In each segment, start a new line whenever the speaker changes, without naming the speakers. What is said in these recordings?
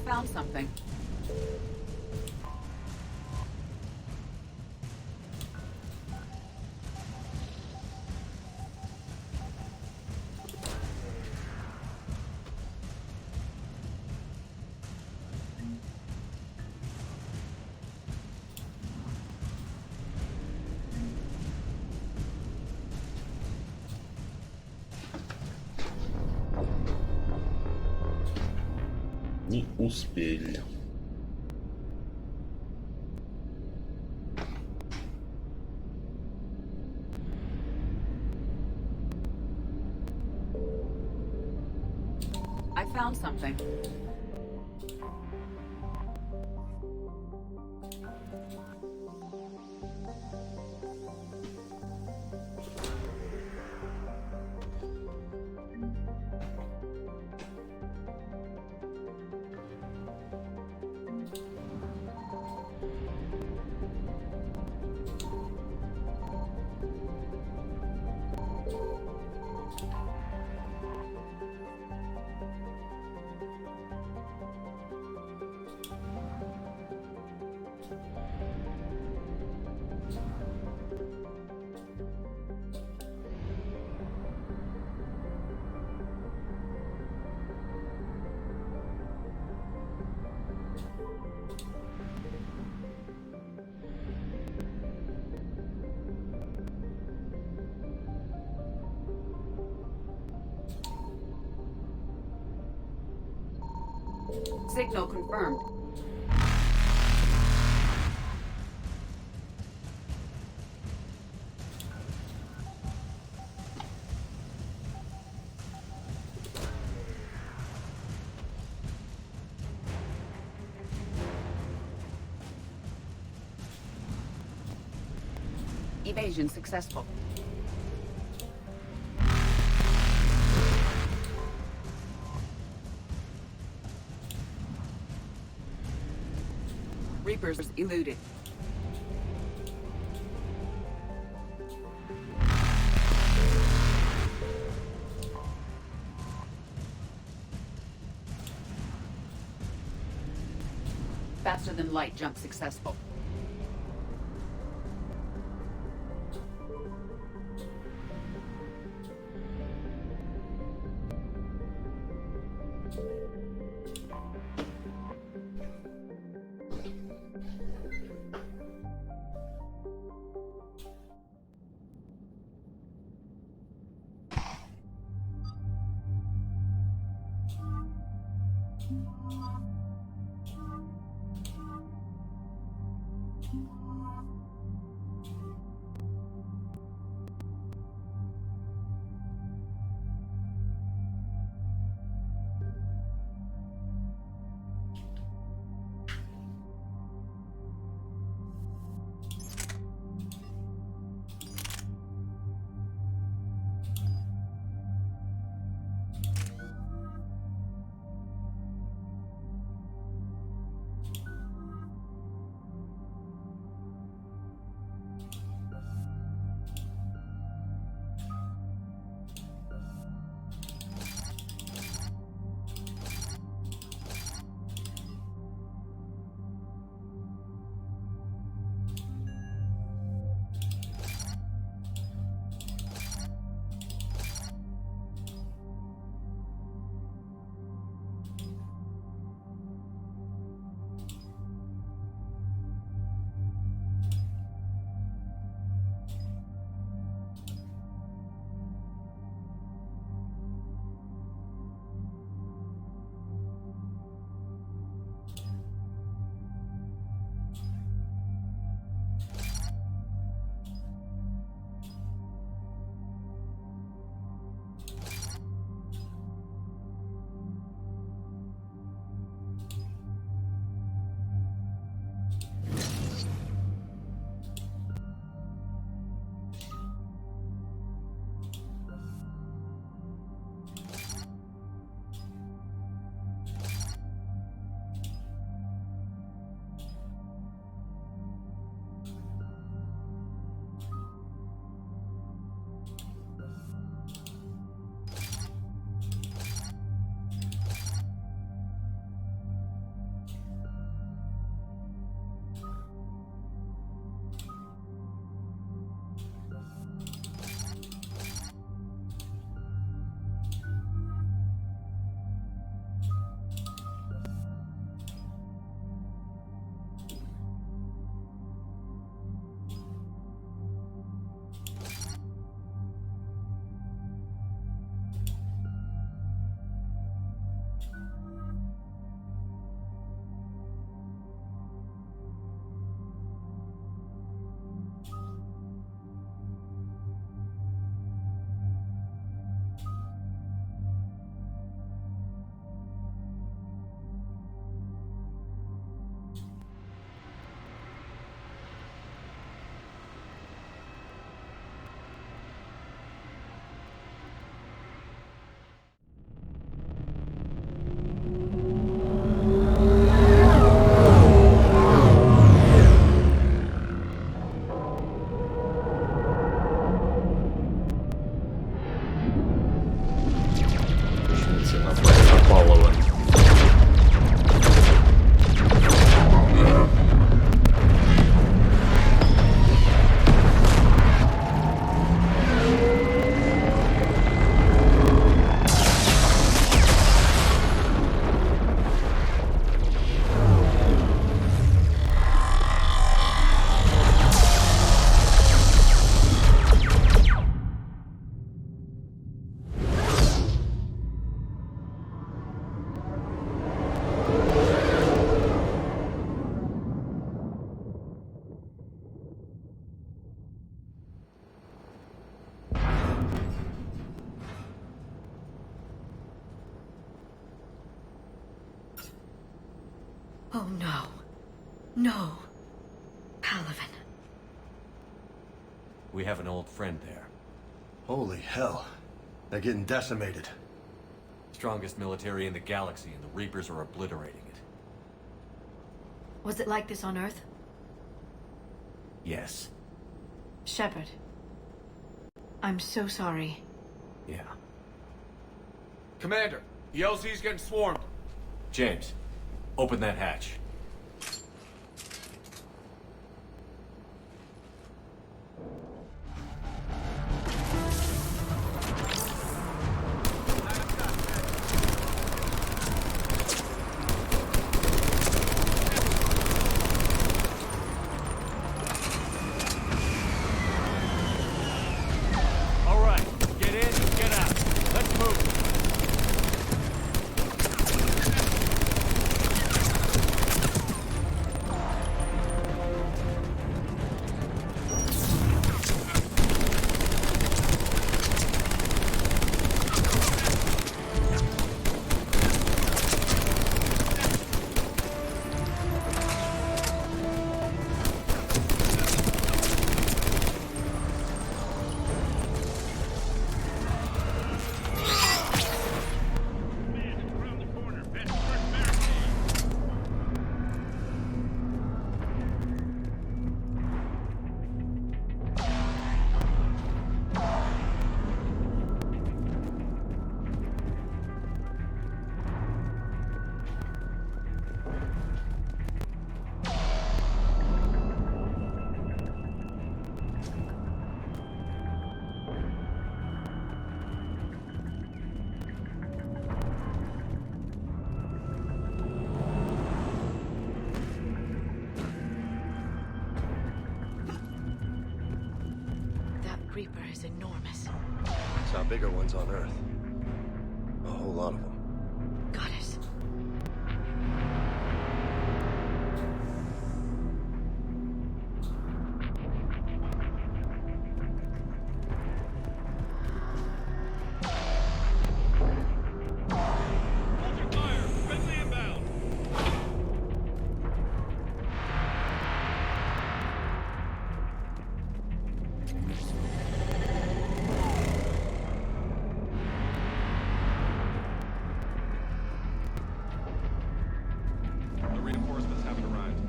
found something.
Не успели.
I found something. Signal confirmed. Evasion successful. Reapers eluded. Faster than light jump successful.
позиции напалываем.
Oh no. No. Palaven.
We have an old friend there.
Holy hell. They're getting decimated.
Strongest military in the galaxy, and the Reapers are obliterating it.
Was it like this on Earth?
Yes.
Shepard. I'm so sorry.
Yeah.
Commander, the LZ's getting swarmed.
James, open that hatch. All right, get in, get out. Let's move.
That Reaper is enormous.
Saw bigger ones on Earth. A whole lot of them.
Goddess.
The reinforcements haven't arrived.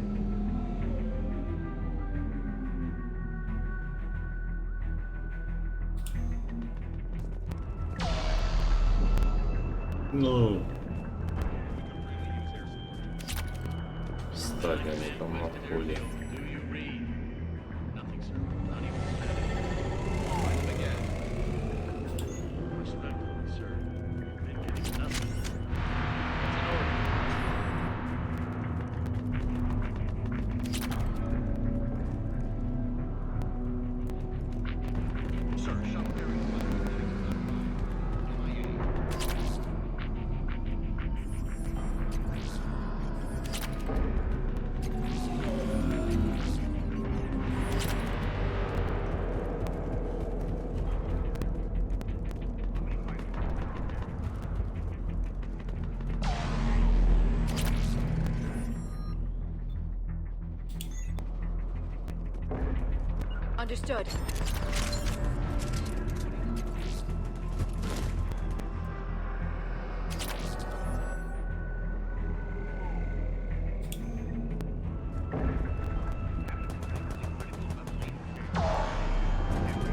Ну, стали они там на поле.
Understood.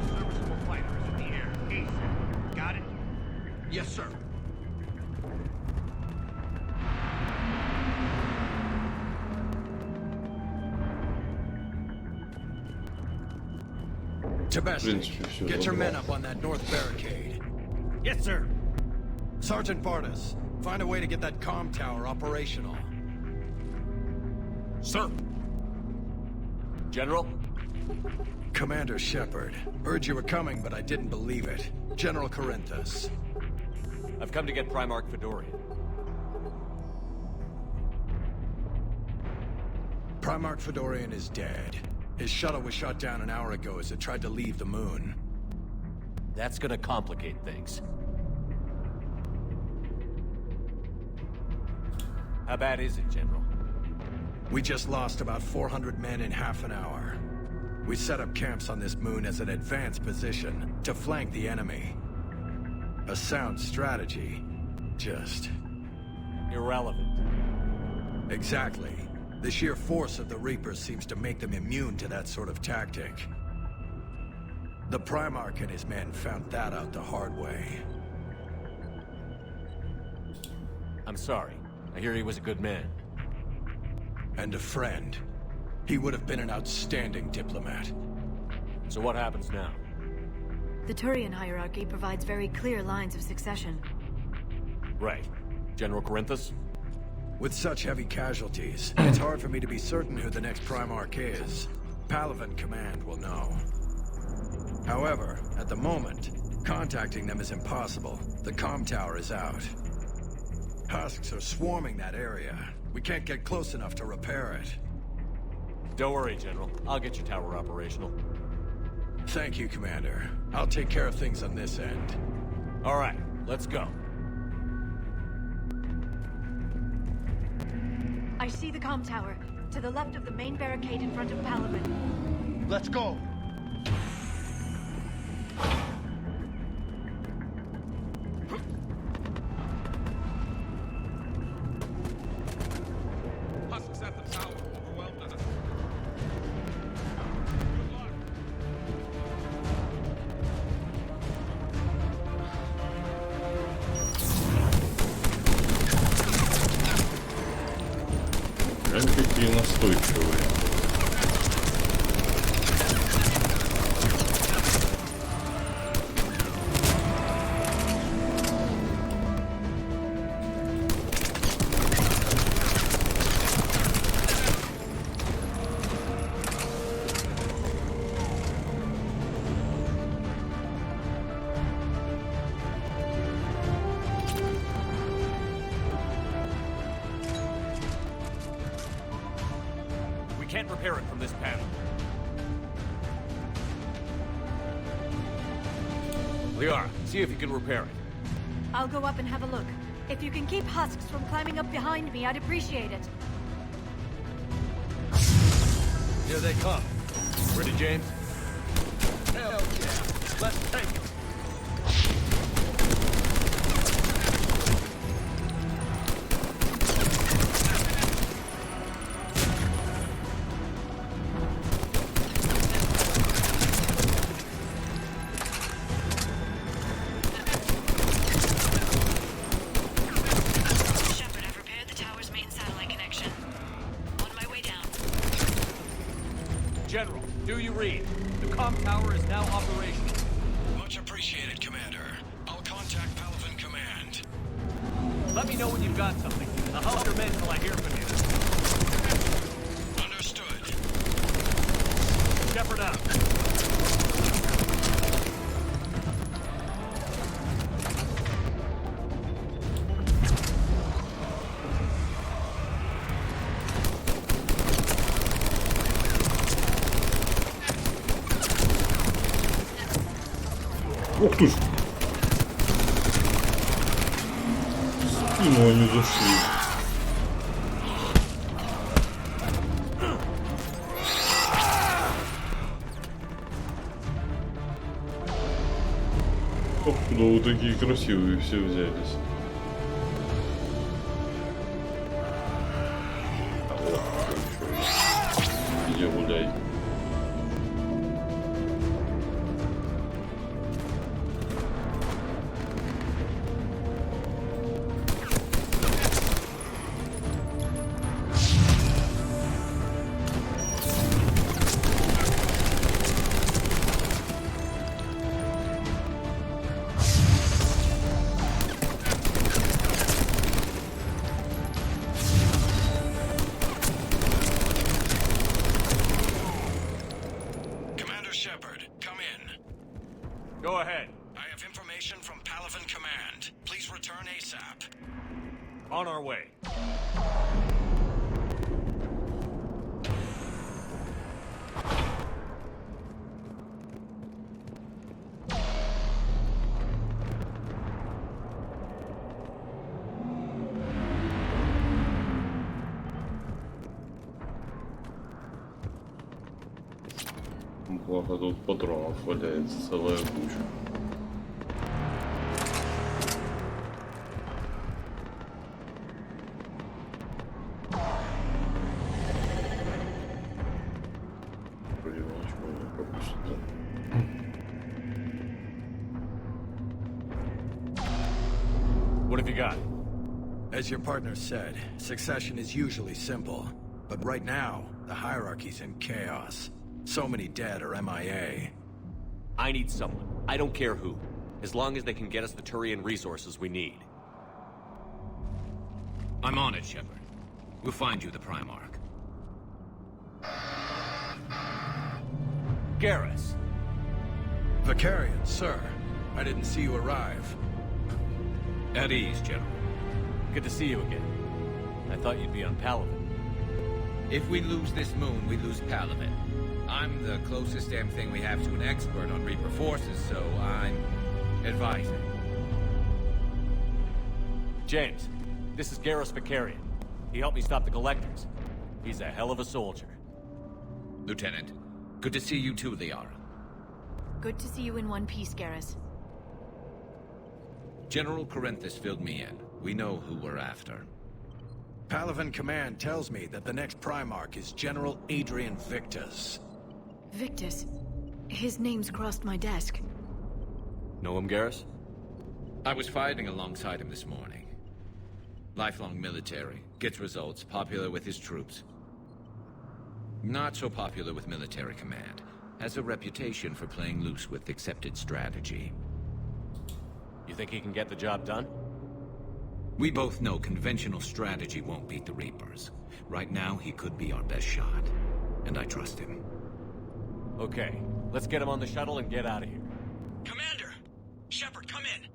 Serviceable fighters in the air. ASAP. Got it? Yes, sir.
Tabesnik,
всё
get your
забрал.
men up on that north barricade. Yes, sir. Sergeant Bartas, find a way to get that comm tower operational.
Sir.
General?
Commander Shepard, heard you were coming, but I didn't believe it. General Corinthus.
I've come to get Primarch Fedorian.
Primarch Fedorian is dead. His shuttle was shot down an hour ago as it tried to leave the moon.
That's gonna complicate things. How bad is it, General?
We just lost about 400 men in half an hour. We set up camps on this moon as an advanced position to flank the enemy. A sound strategy. Just...
Irrelevant.
exactly. The sheer force of the Reapers seems to make them immune to that sort of tactic. The Primarch and his men found that out the hard way.
I'm sorry. I hear he was a good man.
And a friend. He would have been an outstanding diplomat.
So what happens now?
The Turian hierarchy provides very clear lines of succession.
Right. General Corinthus?
With such heavy casualties, it's hard for me to be certain who the next Primarch is. Palaven Command will know. However, at the moment, contacting them is impossible. The comm tower is out. Husks are swarming that area. We can't get close enough to repair it.
Don't worry, General. I'll get your tower operational.
Thank you, Commander. I'll take care of things on this end.
All right, let's go.
I see the comm tower, to the left of the main barricade in front of Palaven.
Let's go!
Husks at the tower. Overwhelmed us. Good luck.
Прям какие настойчивые.
We can't repair it from this panel. Liara, see if you can repair it.
I'll go up and have a look. If you can keep husks from climbing up behind me, I'd appreciate it.
Here they come. Ready, James? Hell yeah. Let's take it.
Shepard, I've repaired the tower's main satellite connection. On my way down.
General, do you read? The comm tower is now operational.
Much appreciated, Commander. I'll contact Palaven Command.
Let me know when you've got something. I'll hold your men till I hear from you.
Understood.
Shepard out.
Ух ты ж! В спину они зашли. Откуда вы такие красивые все взялись? А вот еще есть. Где гуляй?
On our way.
Благо тут патронов валяется целая куча. Привычку не пропустить.
What have you got?
As your partner said, succession is usually simple. But right now, the hierarchy's in chaos. So many dead or MIA.
I need someone. I don't care who. As long as they can get us the Turian resources we need.
I'm on it, Shepard. We'll find you the Primarch.
Garrus.
Vicarian, sir. I didn't see you arrive.
At ease, General.
Good to see you again. I thought you'd be on Palaven.
If we lose this moon, we lose Palaven. I'm the closest damn thing we have to an expert on Reaper forces, so I'm advising.
James, this is Garrus Vicarian. He helped me stop the Collectors. He's a hell of a soldier.
Lieutenant, good to see you too, Liara.
Good to see you in one piece, Garrus.
General Corinthus filled me in. We know who we're after.
Palaven Command tells me that the next Primarch is General Adrian Victus.
Victus. His name's crossed my desk.
Know him, Garrus?
I was fighting alongside him this morning. Lifelong military, gets results, popular with his troops. Not so popular with military command. Has a reputation for playing loose with accepted strategy.
You think he can get the job done?
We both know conventional strategy won't beat the Reapers. Right now, he could be our best shot. And I trust him.
Okay, let's get him on the shuttle and get out of here.
Commander! Shepard, come in!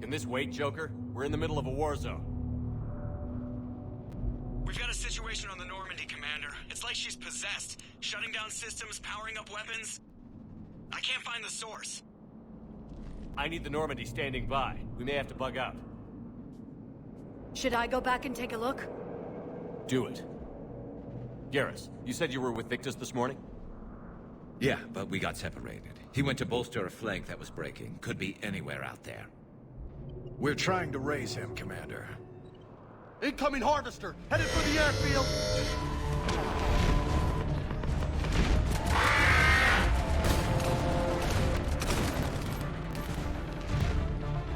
Can this wait, Joker? We're in the middle of a war zone.
We've got a situation on the Normandy, Commander. It's like she's possessed. Shutting down systems, powering up weapons. I can't find the source.
I need the Normandy standing by. We may have to bug out.
Should I go back and take a look?
Do it. Garrus, you said you were with Victus this morning?
Yeah, but we got separated. He went to bolster a flank that was breaking. Could be anywhere out there.
We're trying to raise him, Commander.
Incoming harvester, headed for the airfield.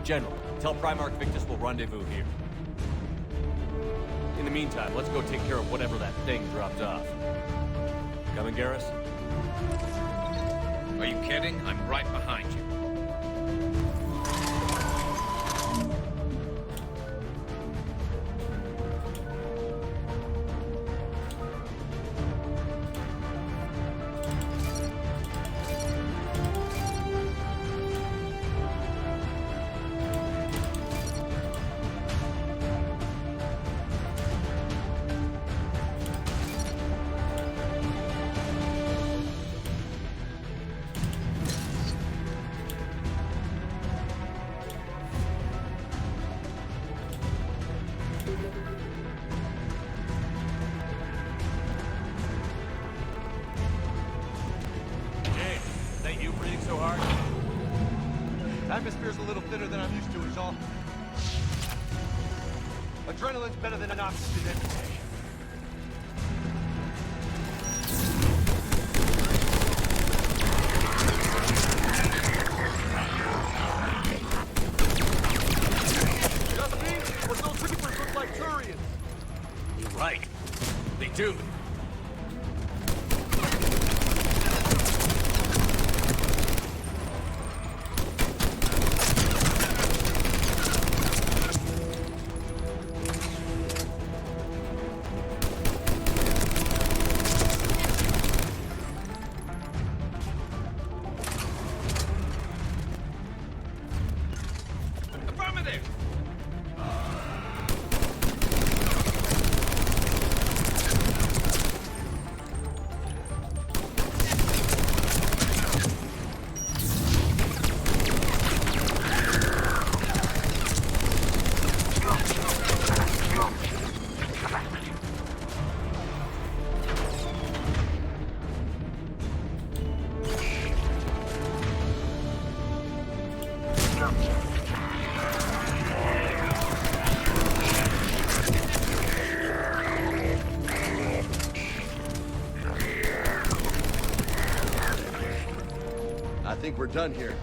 General, tell Primarch Victus we'll rendezvous here. In the meantime, let's go take care of whatever that thing dropped off. Coming, Garrus?
Are you kidding? I'm right behind you.
Atmosphere's a little thinner than I'm used to, is all. Adrenaline's better than an oxygen every day. Just me? But those Reapers look like Turians.
You're right. They do.
think we're done here.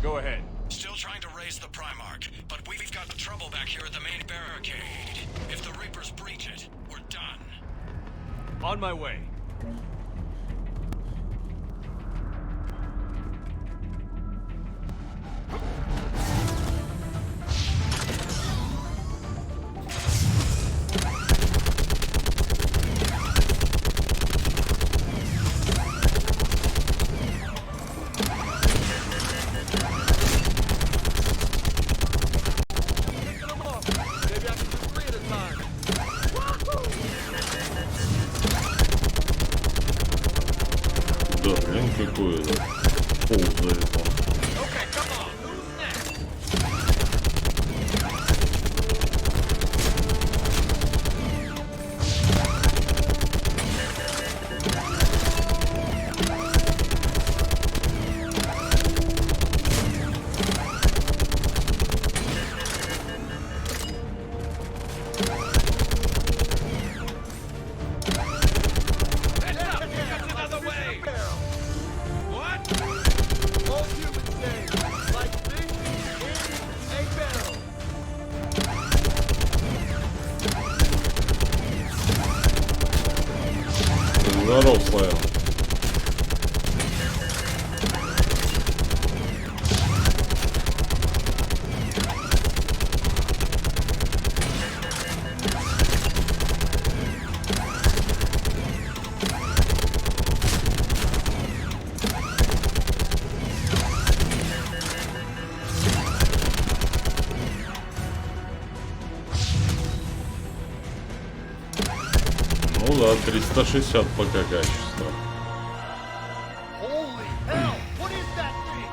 Go ahead.
Still trying to raise the Primarch, but we've got trouble back here at the main barricade. If the Reapers breach it, we're done.
On my way.
Да, блин, какое ползает он. Здоров, Славян. Ну да, 360 пока качество.
Holy hell! What is that thing?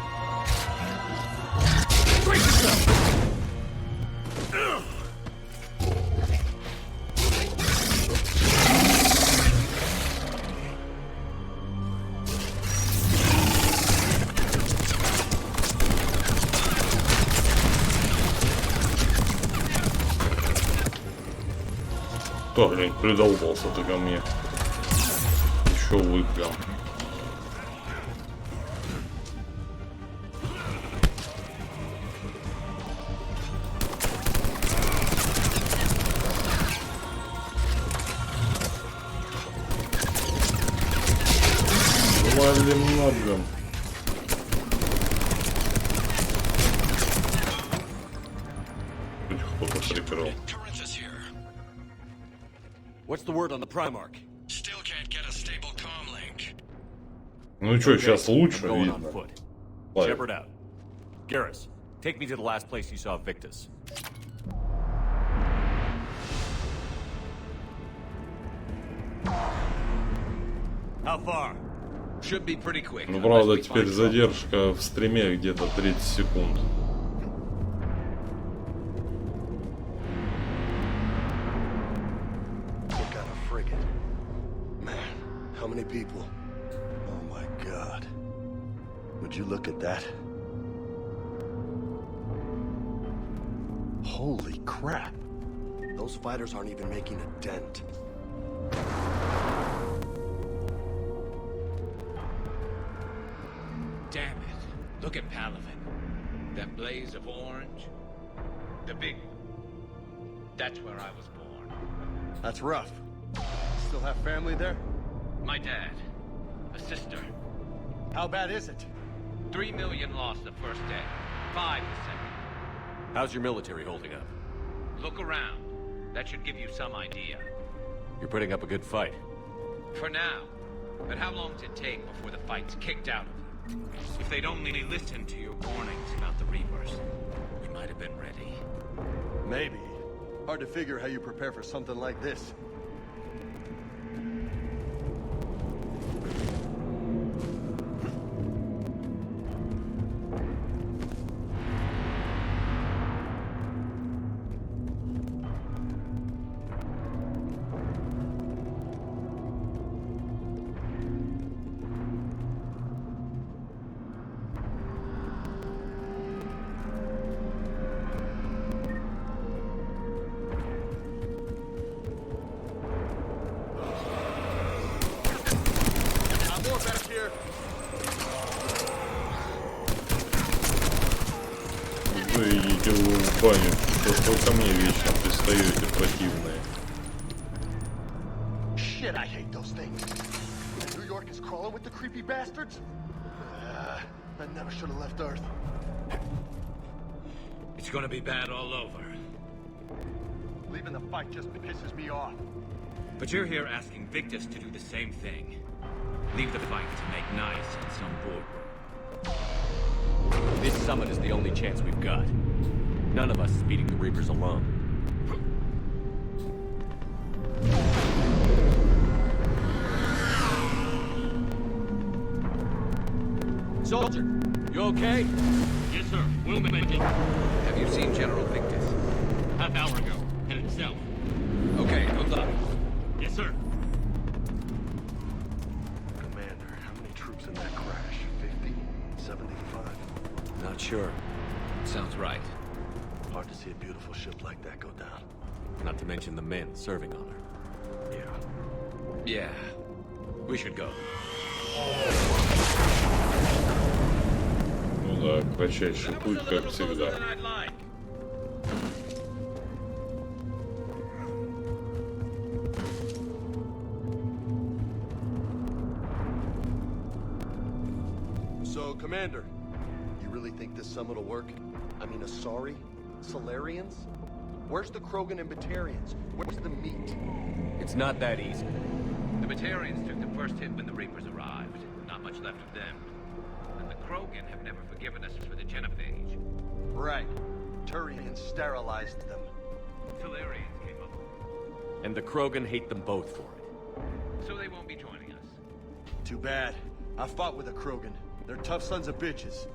Кто, блин, придолбался ты ко мне? Еще выиграл. Валим ногом. Кто-то прикрыл.
What's the word on the Primarch?
Still can't get a stable comm link.
Ну что, сейчас лучше
I'm going on
видно.
foot.
Ладно.
Shepard out. Garrus, take me to the last place you saw Victus. How far?
Should be pretty quick.
Ну
unless
правда,
we
теперь
find trouble.
задержка в стриме где-то 30 секунд.
What kind of frigate? Man, how many people? Oh my god. Would you look at that? Holy crap. Those fighters aren't even making a dent.
Damn it. Look at Palaven. That blaze of orange. The big one. That's where I was born.
That's rough. still have family there?
My dad. A sister.
How bad is it?
3 million lost the first day. 5 the second.
How's your military holding up?
Look around. That should give you some idea.
You're putting up a good fight.
For now. But how long does it take before the fight's kicked out of you? If they'd only listened to your warnings about the Reapers, we might have been ready.
Maybe. Hard to figure how you prepare for something like this.
Вы идите в баню, что ко мне вечно пристаете противные.
Shit, I hate those things. New York is crawling with the creepy bastards. I never should have left Earth.
It's gonna be bad all over.
Leaving the fight just pisses me off.
But you're here asking Victus to do the same thing. Leave the fight to make nice in some boardroom.
This summit is the only chance we've got. None of us is beating the Reapers alone.
Soldier,
You okay?
yes sir, will be making.
Have you seen General Victus?
Half hour ago, headed south.
Okay, good luck.
Yes sir.
Commander, how many troops in that crash? 50? 75?
Not sure.
Sounds right.
Hard to see a beautiful ship like that go down.
Not to mention the men serving on her.
Yeah.
Yeah. We should go.
Ну да, кратчайший путь, как всегда.
So, Commander, you really think this summit will work? I mean, Asari? Solarians? Where's the Krogan and Batarians? Where's the meat?
It's not that easy.
The Batarians took the first hit when the Reapers arrived. Not much left of them. And the Krogan have never forgiven us for the genophage.
Right. Turians sterilized them.
Solarians came up,
And the Krogan hate them both for it.
so they won't be joining us.
Too bad. I fought with a Krogan. They're tough sons of bitches.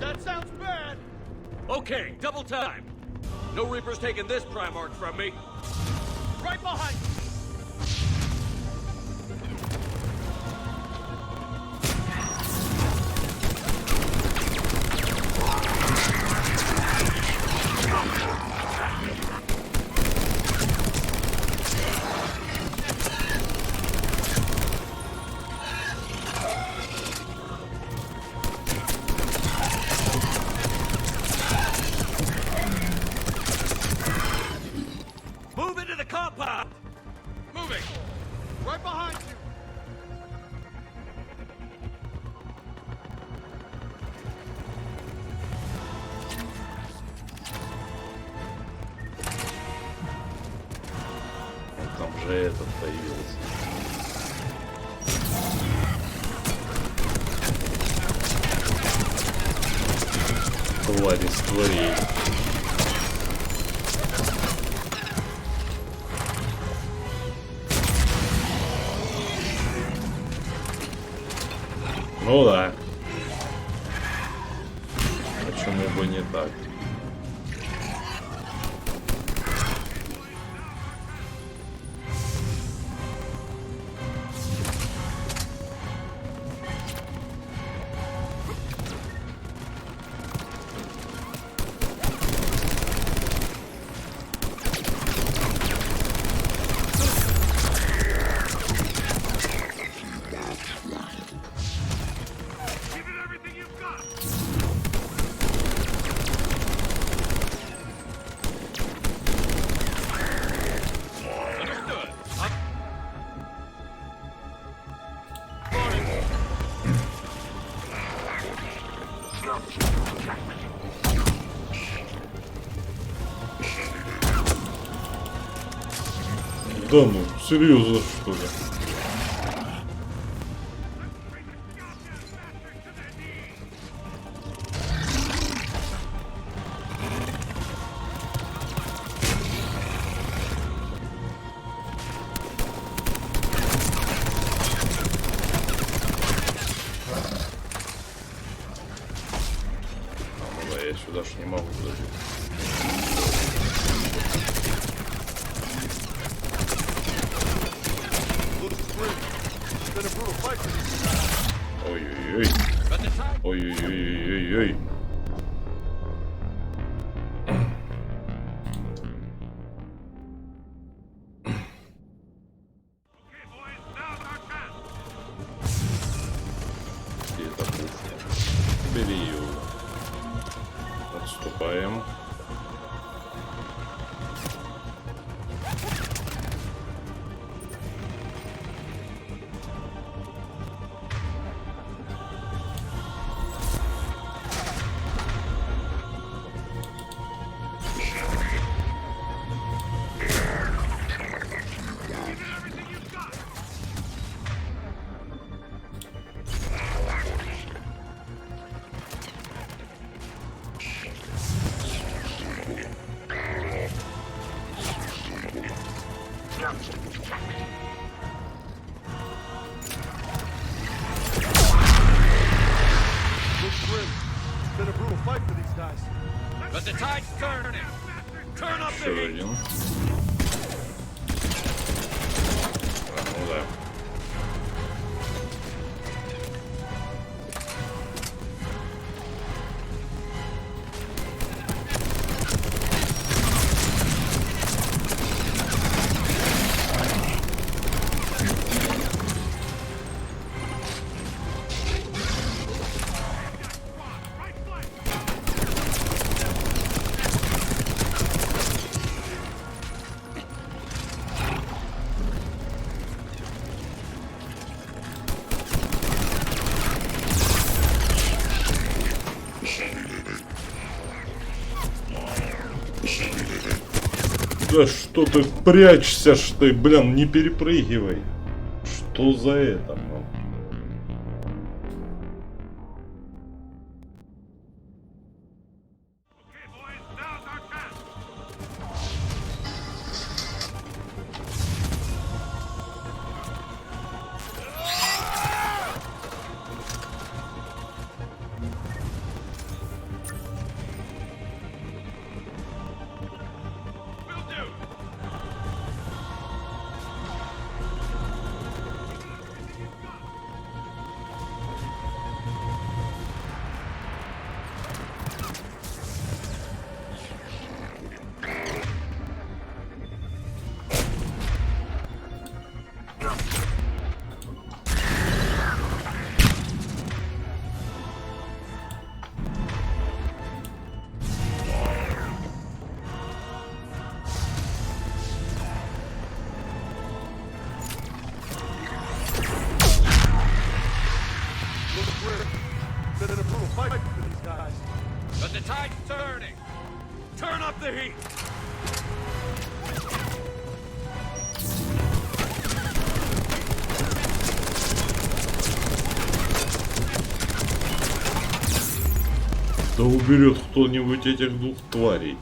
That sounds bad.
Okay, double time. No Reapers taking this Primarch from me.
Right behind you.
Move into the compound!
Moving. Right behind you.
Там же этот появился. Твари створей. Ну да. Почему бы не так? Да ну, серьезно, что ли? Ну да, я сюда ж не могу забить. Ой-ой-ой. Ой-ой-ой-ой-ой. Где эта пушка? Бери ее. Отступаем.
Been a brutal fight for these guys. But the tide's turning. Turn up the
Еще
heat.
один. Ну да. Да что ты прячешься, ж ты, блин, не перепрыгивай. Что за это, ну?
Been in a brutal fight for these guys. But the tide's turning. Turn up the heat.
Да уберет кто-нибудь этих двух тварей.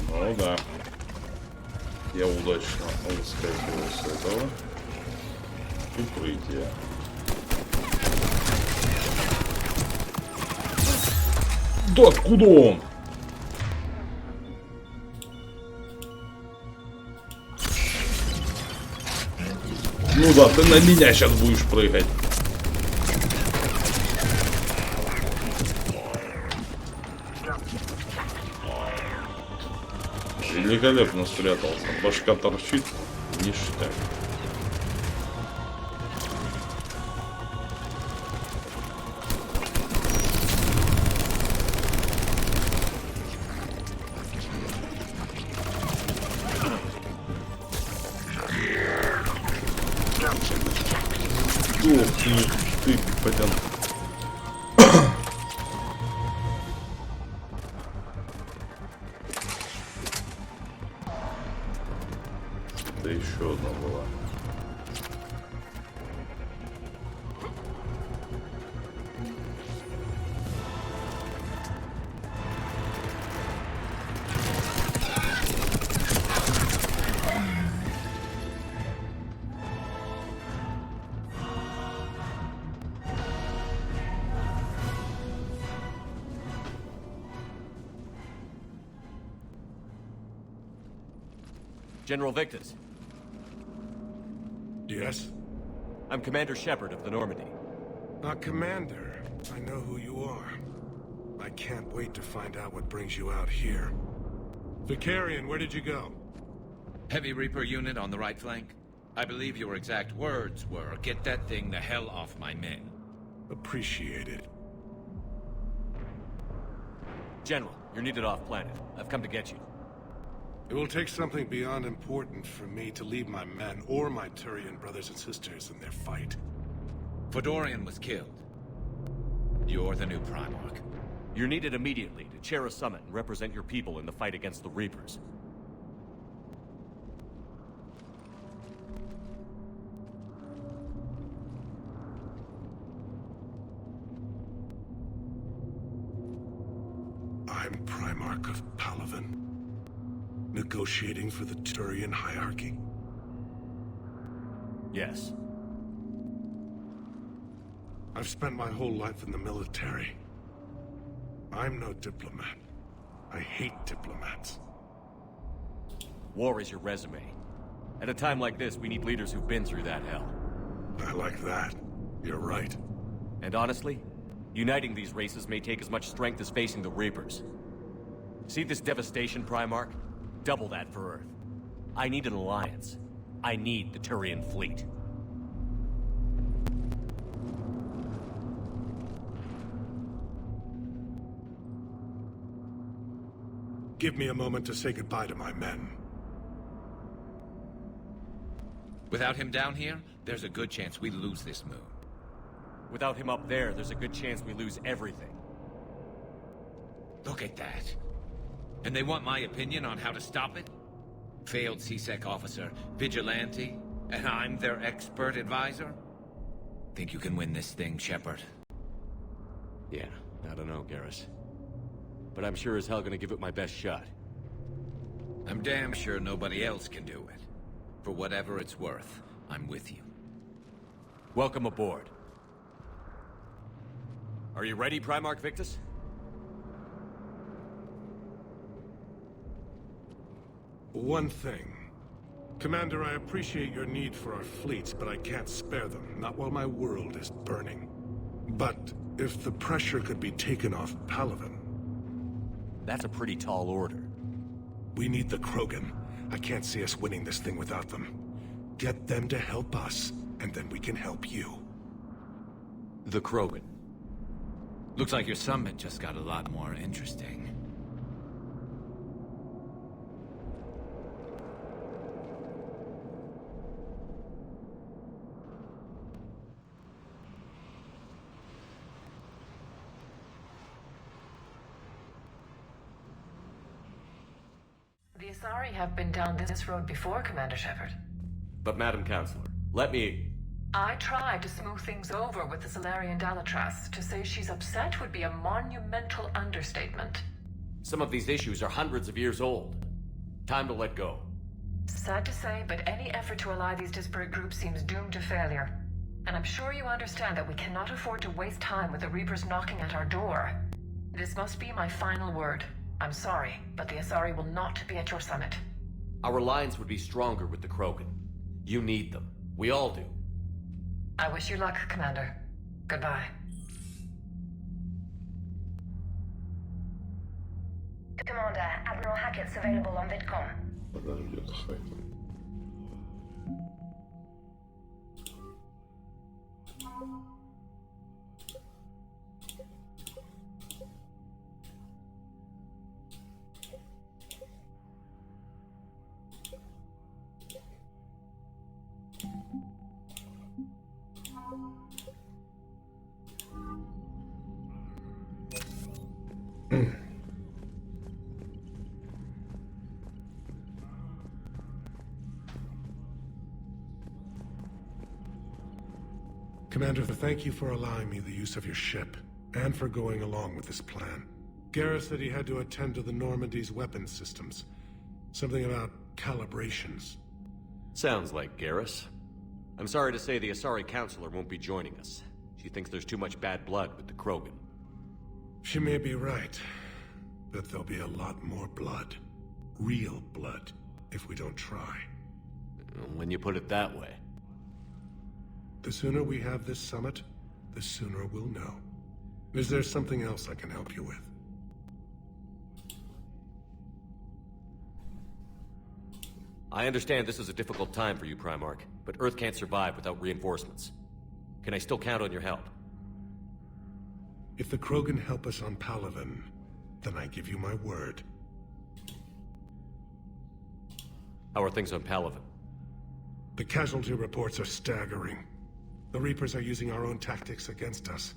Ну да. Я удачно выскакиваю с этого укрытия. Да откуда он? Ну да, ты на меня сейчас будешь прыгать. Великолепно спрятался. Башка торчит. Ништяк. Ох, ты, блин. еще одна была.
General Victus.
Yes?
I'm Commander Shepard of the Normandy.
Commander. I know who you are. I can't wait to find out what brings you out here. Vicarian, where did you go?
Heavy Reaper unit on the right flank. I believe your exact words were, "Get that thing the hell off my men."
Appreciated.
General, you're needed off-planet. I've come to get you.
It will take something beyond important for me to leave my men or my Turian brothers and sisters in their fight.
Fedorian was killed. You're the new Primarch.
You're needed immediately to chair a summit and represent your people in the fight against the Reapers.
I'm Primarch of Palaven. Negotiating for the Turian hierarchy?
Yes.
I've spent my whole life in the military. I'm no diplomat. I hate diplomats.
War is your resume. At a time like this, we need leaders who've been through that hell.
I like that. You're right.
And honestly, uniting these races may take as much strength as facing the Reapers. See this devastation, Primarch? Double that for Earth. I need an alliance. I need the Turian fleet.
Give me a moment to say goodbye to my men.
Without him down here, there's a good chance we lose this moon.
Without him up there, there's a good chance we lose everything.
Look at that. And they want my opinion on how to stop it? Failed CSEC officer, vigilante, and I'm their expert advisor? Think you can win this thing, Shepard?
Yeah, I don't know, Garrus. But I'm sure as hell gonna give it my best shot.
I'm damn sure nobody else can do it. For whatever it's worth, I'm with you.
Welcome aboard. Are you ready, Primarch Victus?
One thing. Commander, I appreciate your need for our fleets, but I can't spare them, not while my world is burning. But if the pressure could be taken off Palaven...
That's a pretty tall order.
We need the Krogan. I can't see us winning this thing without them. Get them to help us, and then we can help you.
The Krogan.
Looks like your summit just got a lot more interesting.
The Asari have been down this road before, Commander Shepard.
But Madam Counselor, let me...
I tried to smooth things over with the Solarian Dalatras. To say she's upset would be a monumental understatement.
Some of these issues are hundreds of years old. Time to let go.
Sad to say, but any effort to ally these disparate groups seems doomed to failure. And I'm sure you understand that we cannot afford to waste time with the Reapers knocking at our door. This must be my final word. I'm sorry, but the Asari will not be at your summit.
Our alliance would be stronger with the Krogan. You need them. We all do.
I wish you luck, Commander. Goodbye.
Commander, Admiral Hackett's available on VidCom.
Подождет Хакер.
Commander, thank you for allowing me the use of your ship, and for going along with this plan. Garrus said he had to attend to the Normandy's weapons systems. Something about calibrations.
Sounds like Garrus. I'm sorry to say the Asari Counselor won't be joining us. She thinks there's too much bad blood with the Krogan.
She may be right, but there'll be a lot more blood. Real blood, if we don't try.
When you put it that way.
The sooner we have this summit, the sooner we'll know. Is there something else I can help you with?
I understand this is a difficult time for you, Primarch, but Earth can't survive without reinforcements. Can I still count on your help?
If the Krogan help us on Palaven, then I give you my word.
How are things on Palaven?
The casualty reports are staggering. The Reapers are using our own tactics against us.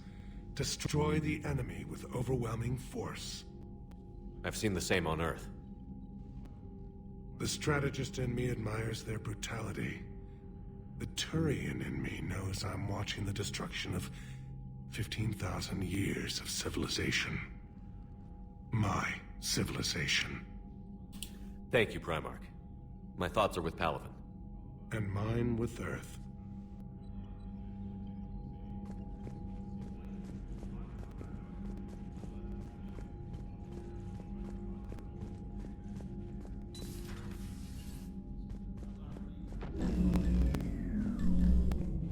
Destroy the enemy with overwhelming force.
I've seen the same on Earth.
The strategist in me admires their brutality. The Turian in me knows I'm watching the destruction of 15,000 years of civilization. My civilization.
Thank you, Primarch. My thoughts are with Palaven.
And mine with Earth.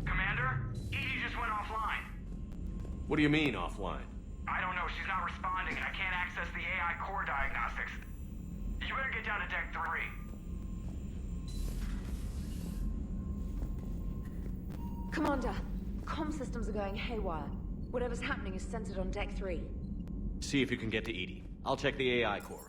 Commander? Edie just went offline.
What do you mean, offline?
I don't know, she's not responding and I can't access the AI core diagnostics. You better get down to deck 3.
Commander, comm systems are going haywire. Whatever's happening is centered on deck 3.
See if you can get to Edie. I'll check the AI core.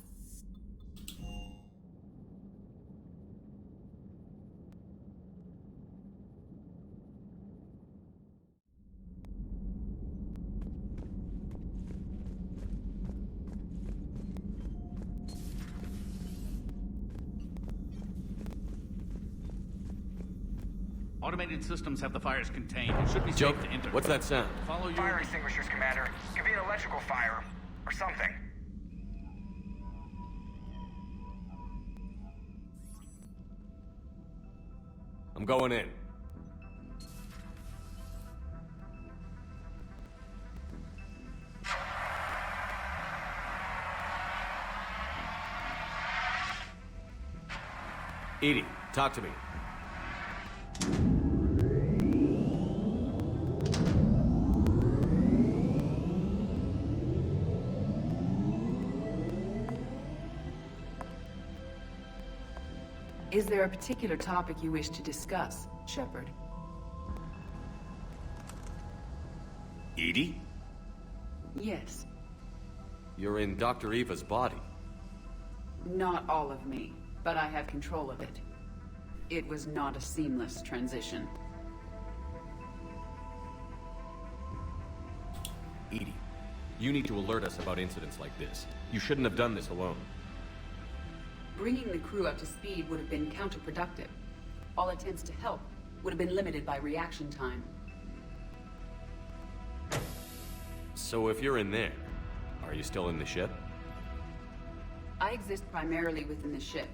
Automated systems have the fires contained. It should be
Joe,
safe to enter.
what's that sound?
Follow your...
Fire extinguishers, Commander. Could be an electrical fire. Or something.
I'm going in. Edie, talk to me.
Is there a particular topic you wish to discuss, Shepard?
Edie?
Yes.
You're in Dr. Eva's body.
Not all of me, but I have control of it. It was not a seamless transition.
Edie, you need to alert us about incidents like this. You shouldn't have done this alone.
Bringing the crew up to speed would have been counterproductive. All attempts to help would have been limited by reaction time.
So if you're in there, are you still in the ship?
I exist primarily within the ship.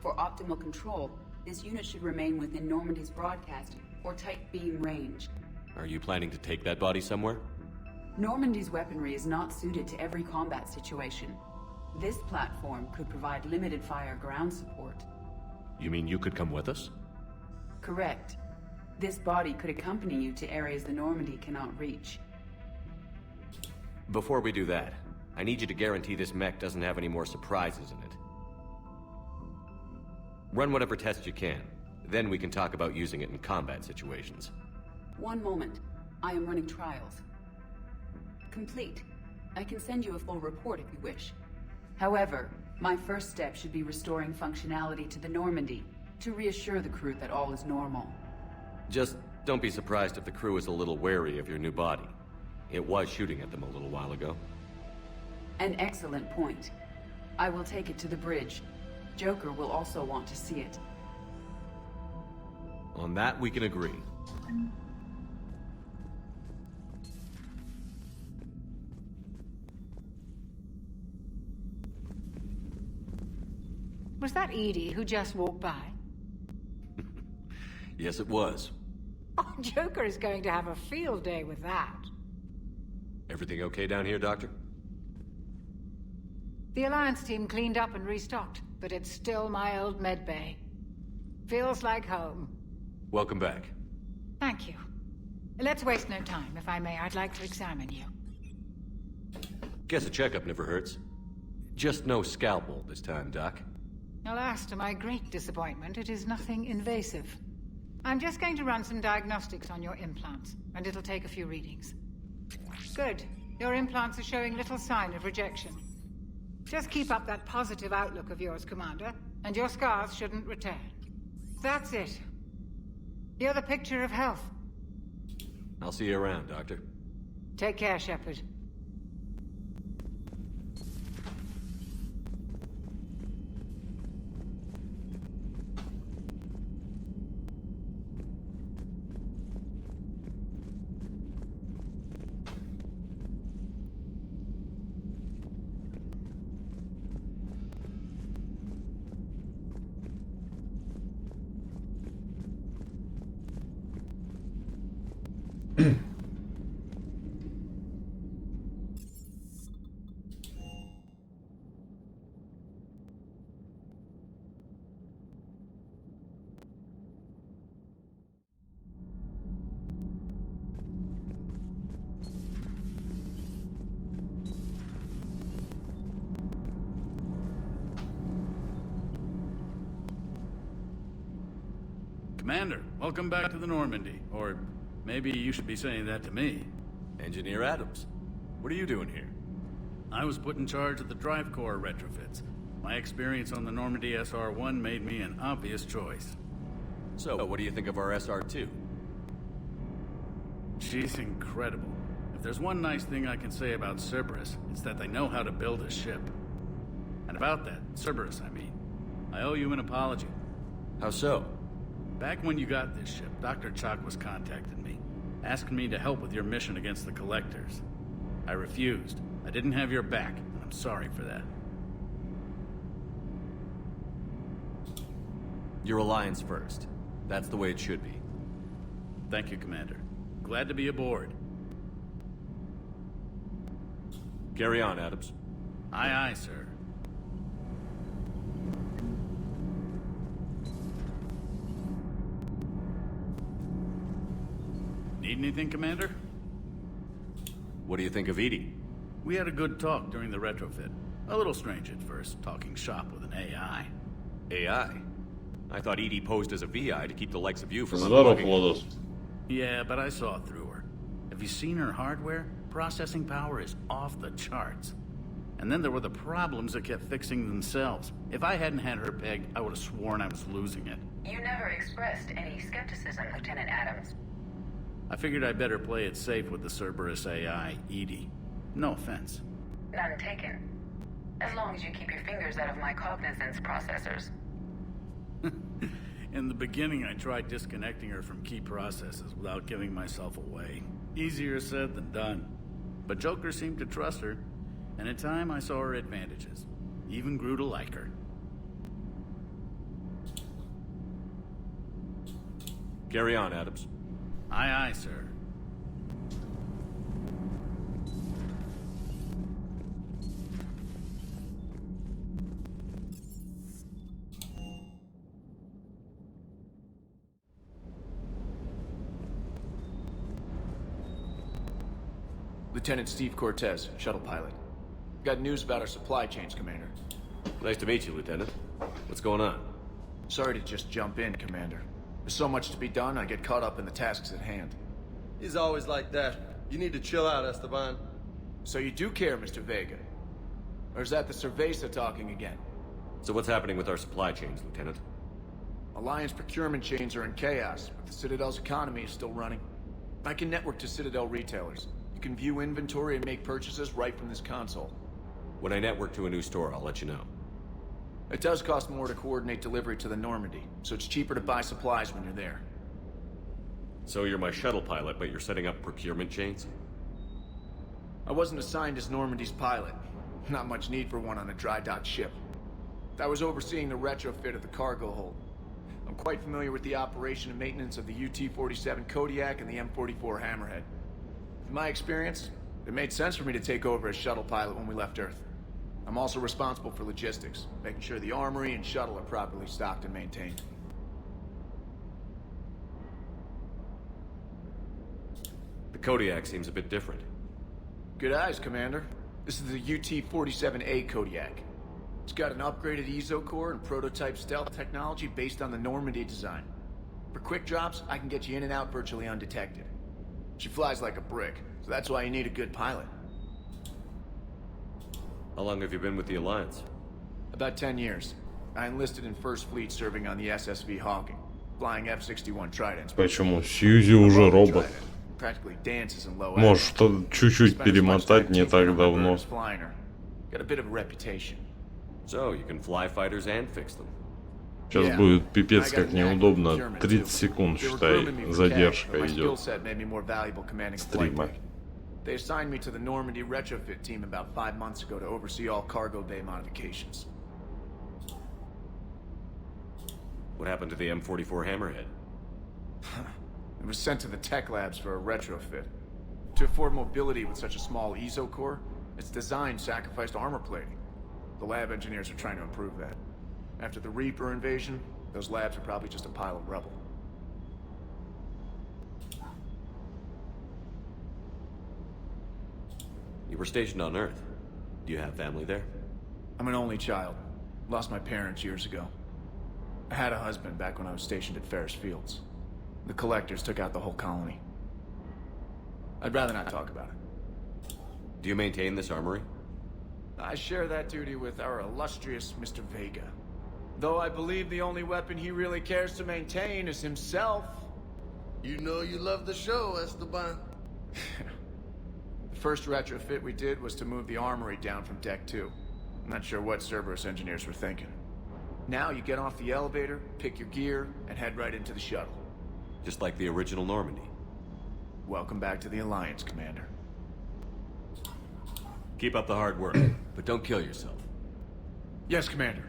For optimal control, this unit should remain within Normandy's broadcast or tight beam range.
Are you planning to take that body somewhere?
Normandy's weaponry is not suited to every combat situation. This platform could provide limited fire ground support.
You mean you could come with us?
Correct. This body could accompany you to areas the Normandy cannot reach.
Before we do that, I need you to guarantee this mech doesn't have any more surprises in it. Run whatever tests you can. Then we can talk about using it in combat situations.
One moment. I am running trials. Complete. I can send you a full report if you wish. However, my first step should be restoring functionality to the Normandy to reassure the crew that all is normal.
Just don't be surprised if the crew is a little wary of your new body. It was shooting at them a little while ago.
An excellent point. I will take it to the bridge. Joker will also want to see it.
On that, we can agree.
Was that Edie who just walked by?
Yes, it was.
Oh, Joker is going to have a field day with that.
Everything okay down here, Doctor?
The Alliance team cleaned up and restocked, but it's still my old medbay. Feels like home.
Welcome back.
Thank you. Let's waste no time. If I may, I'd like to examine you.
Guess a checkup never hurts. Just no scalpel this time, Doc.
Alas, to my great disappointment, it is nothing invasive. I'm just going to run some diagnostics on your implants, and it'll take a few readings. Good. Your implants are showing little sign of rejection. Just keep up that positive outlook of yours, Commander, and your scars shouldn't return. That's it. You're the picture of health.
I'll see you around, Doctor.
Take care, Shepard.
Commander, welcome back to the Normandy. Or maybe you should be saying that to me.
Engineer Adams, what are you doing here?
I was put in charge of the drive core retrofits. My experience on the Normandy SR-1 made me an obvious choice.
So, what do you think of our SR-2?
She's incredible. If there's one nice thing I can say about Cerberus, it's that they know how to build a ship. And about that, Cerberus, I mean, I owe you an apology.
How so?
Back when you got this ship, Dr. Chalk was contacting me, asking me to help with your mission against the Collectors. I refused. I didn't have your back, and I'm sorry for that.
Your Alliance first. That's the way it should be.
Thank you, Commander. Glad to be aboard.
Carry on, Adams.
Aye, aye, sir. Need anything, Commander?
What do you think of Edie?
We had a good talk during the retrofit. A little strange at first, talking shop with an AI.
AI? I thought Edie posed as a VI to keep the likes of you from
Здорово,
unplugging.
Владос.
Yeah, but I saw through her. Have you seen her hardware? Processing power is off the charts. And then there were the problems that kept fixing themselves. If I hadn't had her pegged, I would have sworn I was losing it.
You never expressed any skepticism, Lieutenant Adams.
I figured I'd better play it safe with the Cerberus AI, Edie. No offense.
None taken. As long as you keep your fingers out of my cognizance processors.
In the beginning, I tried disconnecting her from key processes without giving myself away. Easier said than done. But Joker seemed to trust her, and in time I saw her advantages. Even grew to like her.
Carry on, Adams.
Aye, aye, sir.
Lieutenant Steve Cortez, shuttle pilot. Got news about our supply chains, Commander.
Nice to meet you, Lieutenant. What's going on?
Sorry to just jump in, Commander. There's so much to be done, I get caught up in the tasks at hand.
He's always like that. You need to chill out, Esteban.
So you do care, Mr. Vega? Or is that the Cerveza talking again?
So what's happening with our supply chains, Lieutenant?
Alliance procurement chains are in chaos, but the Citadel's economy is still running. I can network to Citadel retailers. You can view inventory and make purchases right from this console.
When I network to a new store, I'll let you know.
It does cost more to coordinate delivery to the Normandy, so it's cheaper to buy supplies when you're there.
So you're my shuttle pilot, but you're setting up procurement chains?
I wasn't assigned as Normandy's pilot. Not much need for one on a dry dock ship. I was overseeing the retrofit of the cargo hold. I'm quite familiar with the operation and maintenance of the UT-47 Kodiak and the M44 Hammerhead. In my experience, it made sense for me to take over as shuttle pilot when we left Earth. I'm also responsible for logistics, making sure the armory and shuttle are properly stocked and maintained.
The Kodiak seems a bit different.
Good eyes, Commander. This is the UT-47A Kodiak. It's got an upgraded EZO core and prototype stealth technology based on the Normandy design. For quick drops, I can get you in and out virtually undetected. She flies like a brick, so that's why you need a good pilot.
How long have you been with the Alliance?
About 10 years. I enlisted in First Fleet serving on the SSV Hawking, flying F-61 Tridents.
Почему? Сьюзи уже робот.
Practically dances in low
Может, что чуть-чуть перемотать не так давно.
Got a bit of a reputation.
So, you can fly fighters and fix them.
Сейчас будет пипец как неудобно. 30 секунд, считай, задержка идет стрима.
They assigned me to the Normandy retrofit team about 5 months ago to oversee all cargo bay modifications.
What happened to the M44 Hammerhead?
It was sent to the tech labs for a retrofit. To afford mobility with such a small EZO core, its design sacrificed armor plating. The lab engineers are trying to improve that. After the Reaper invasion, those labs are probably just a pile of rubble.
You were stationed on Earth. Do you have family there?
I'm an only child. Lost my parents years ago. I had a husband back when I was stationed at Ferris Fields. The collectors took out the whole colony. I'd rather not talk about it.
Do you maintain this armory?
I share that duty with our illustrious Mr. Vega. Though I believe the only weapon he really cares to maintain is himself.
You know you love the show, Esteban.
The first retrofit we did was to move the armory down from Deck 2. I'm not sure what Cerberus engineers were thinking. Now you get off the elevator, pick your gear, and head right into the shuttle.
Just like the original Normandy.
Welcome back to the Alliance, Commander.
Keep up the hard work, but don't kill yourself.
Yes, Commander.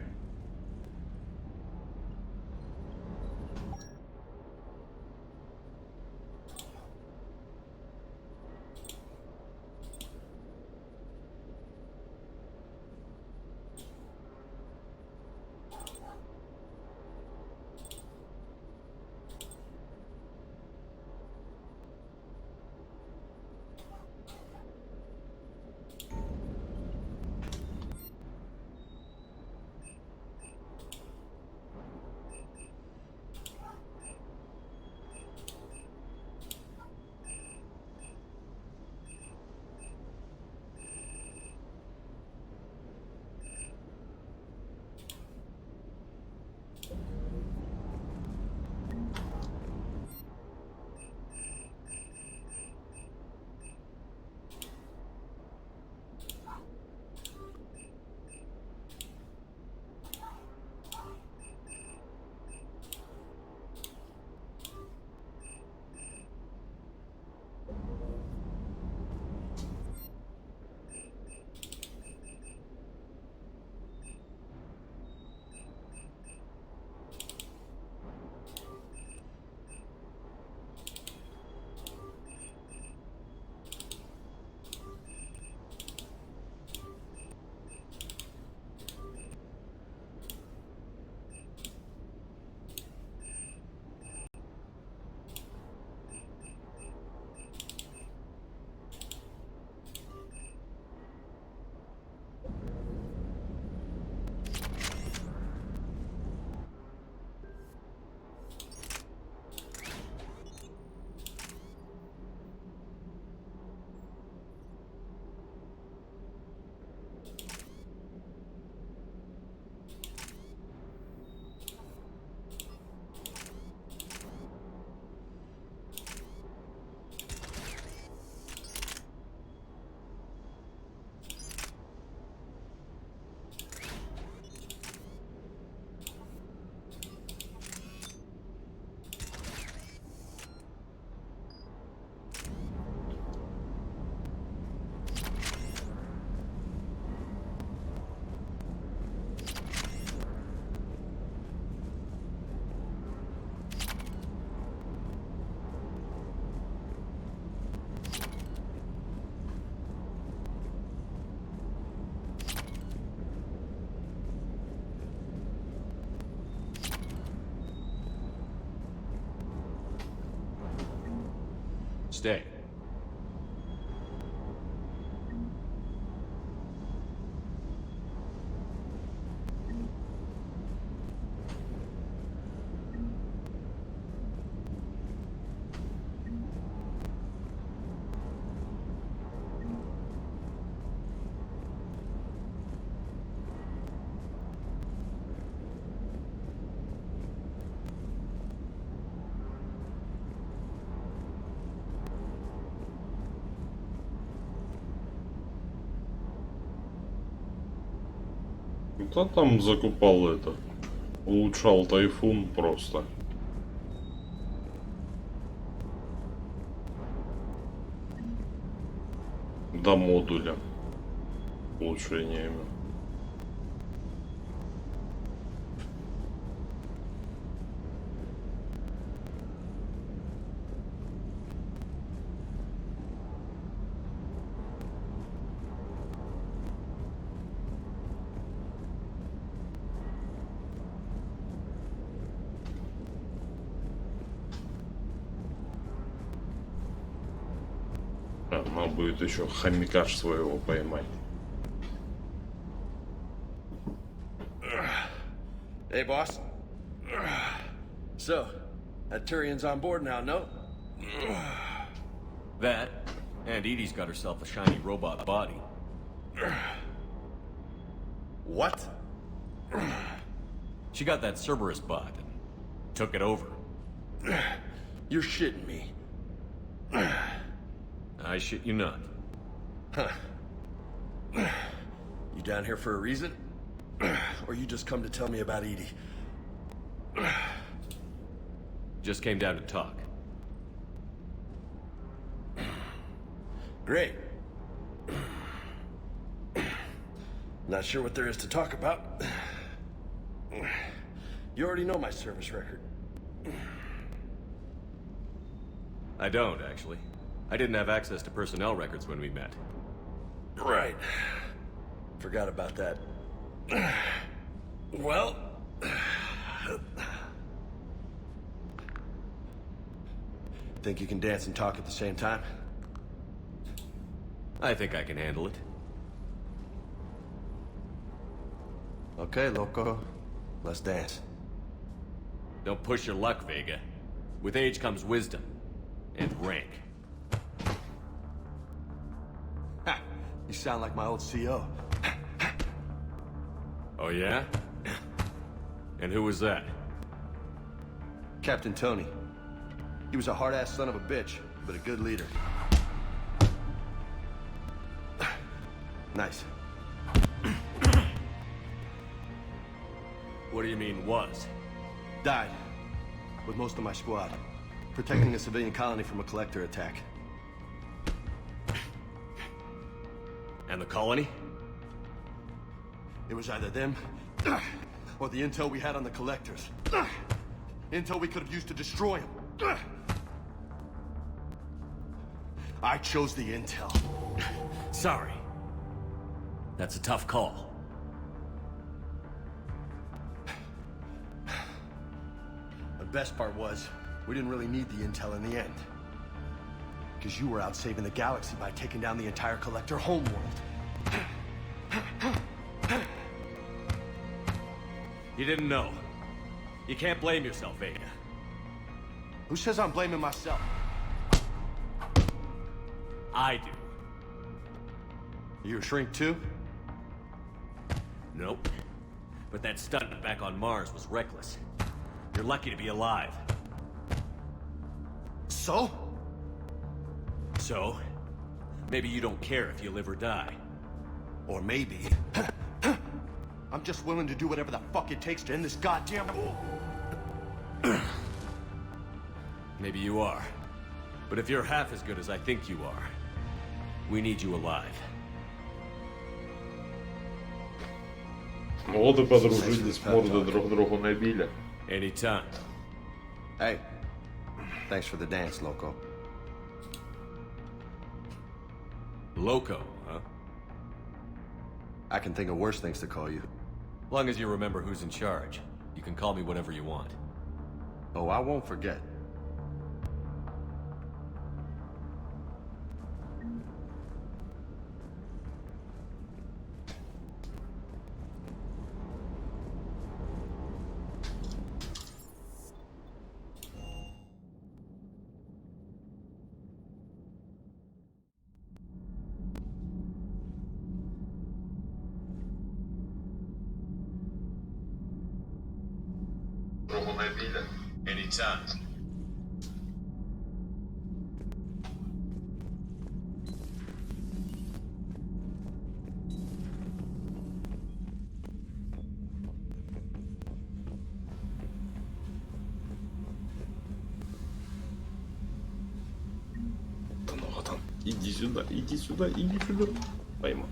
stay.
Да там закупал это. Улучшал тайфун просто. До модуля. Улучшениями. Надо будет еще хомяка своего поймать.
Hey, boss. So, that Turian's on board now, no?
That, and Edie's got herself a shiny robot body.
What?
She got that Cerberus bot and took it over.
You're shitting me.
I shit you not.
Huh. You down here for a reason? Or you just come to tell me about Edie?
Just came down to talk.
Great. Not sure what there is to talk about. You already know my service record.
I don't, actually. I didn't have access to personnel records when we met.
Right. Forgot about that. Well... Think you can dance and talk at the same time?
I think I can handle it.
Okay, loco. Let's dance.
Don't push your luck, Vega. With age comes wisdom. And rank.
Ha! You sound like my old CO.
Oh yeah? And who was that?
Captain Tony. He was a hard-ass son of a bitch, but a good leader. Nice.
What do you mean, was?
Died. With most of my squad. Protecting a civilian colony from a collector attack.
And the colony?
It was either them, or the intel we had on the collectors. Intel we could have used to destroy them. I chose the intel.
Sorry. That's a tough call.
The best part was, we didn't really need the intel in the end. Because you were out saving the galaxy by taking down the entire collector homeworld.
You didn't know. You can't blame yourself, Vega.
Who says I'm blaming myself?
I do.
You a shrink too?
Nope. But that stunt back on Mars was reckless. You're lucky to be alive.
So?
So? Maybe you don't care if you live or die.
Or maybe... I'm just willing to do whatever the fuck it takes to end this goddamn...
Maybe you are. But if you're half as good as I think you are, we need you alive.
Вот и подружились, морды друг другу набили.
Anytime.
Hey, thanks for the dance, Loco.
Loco, huh?
I can think of worse things to call you.
Long as you remember who's in charge, you can call me whatever you want.
Oh, I won't forget.
автомобиля. Anytime.
Да ну вот он. Иди сюда, иди сюда, иди сюда. Поймал.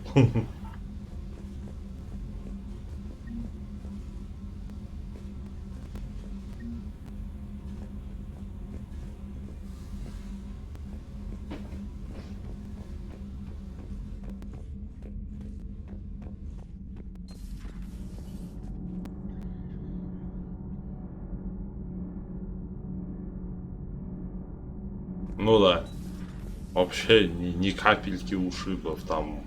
Ну да. Вообще ни капельки ушибов там.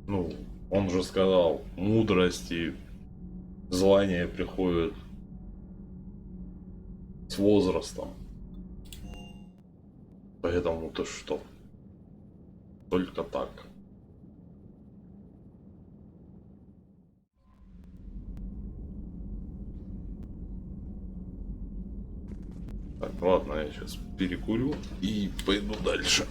Ну, он же сказал, мудрость и звание приходят с возрастом. Поэтому ты что? Только так. Так, ладно, я сейчас перекурю и пойду дальше.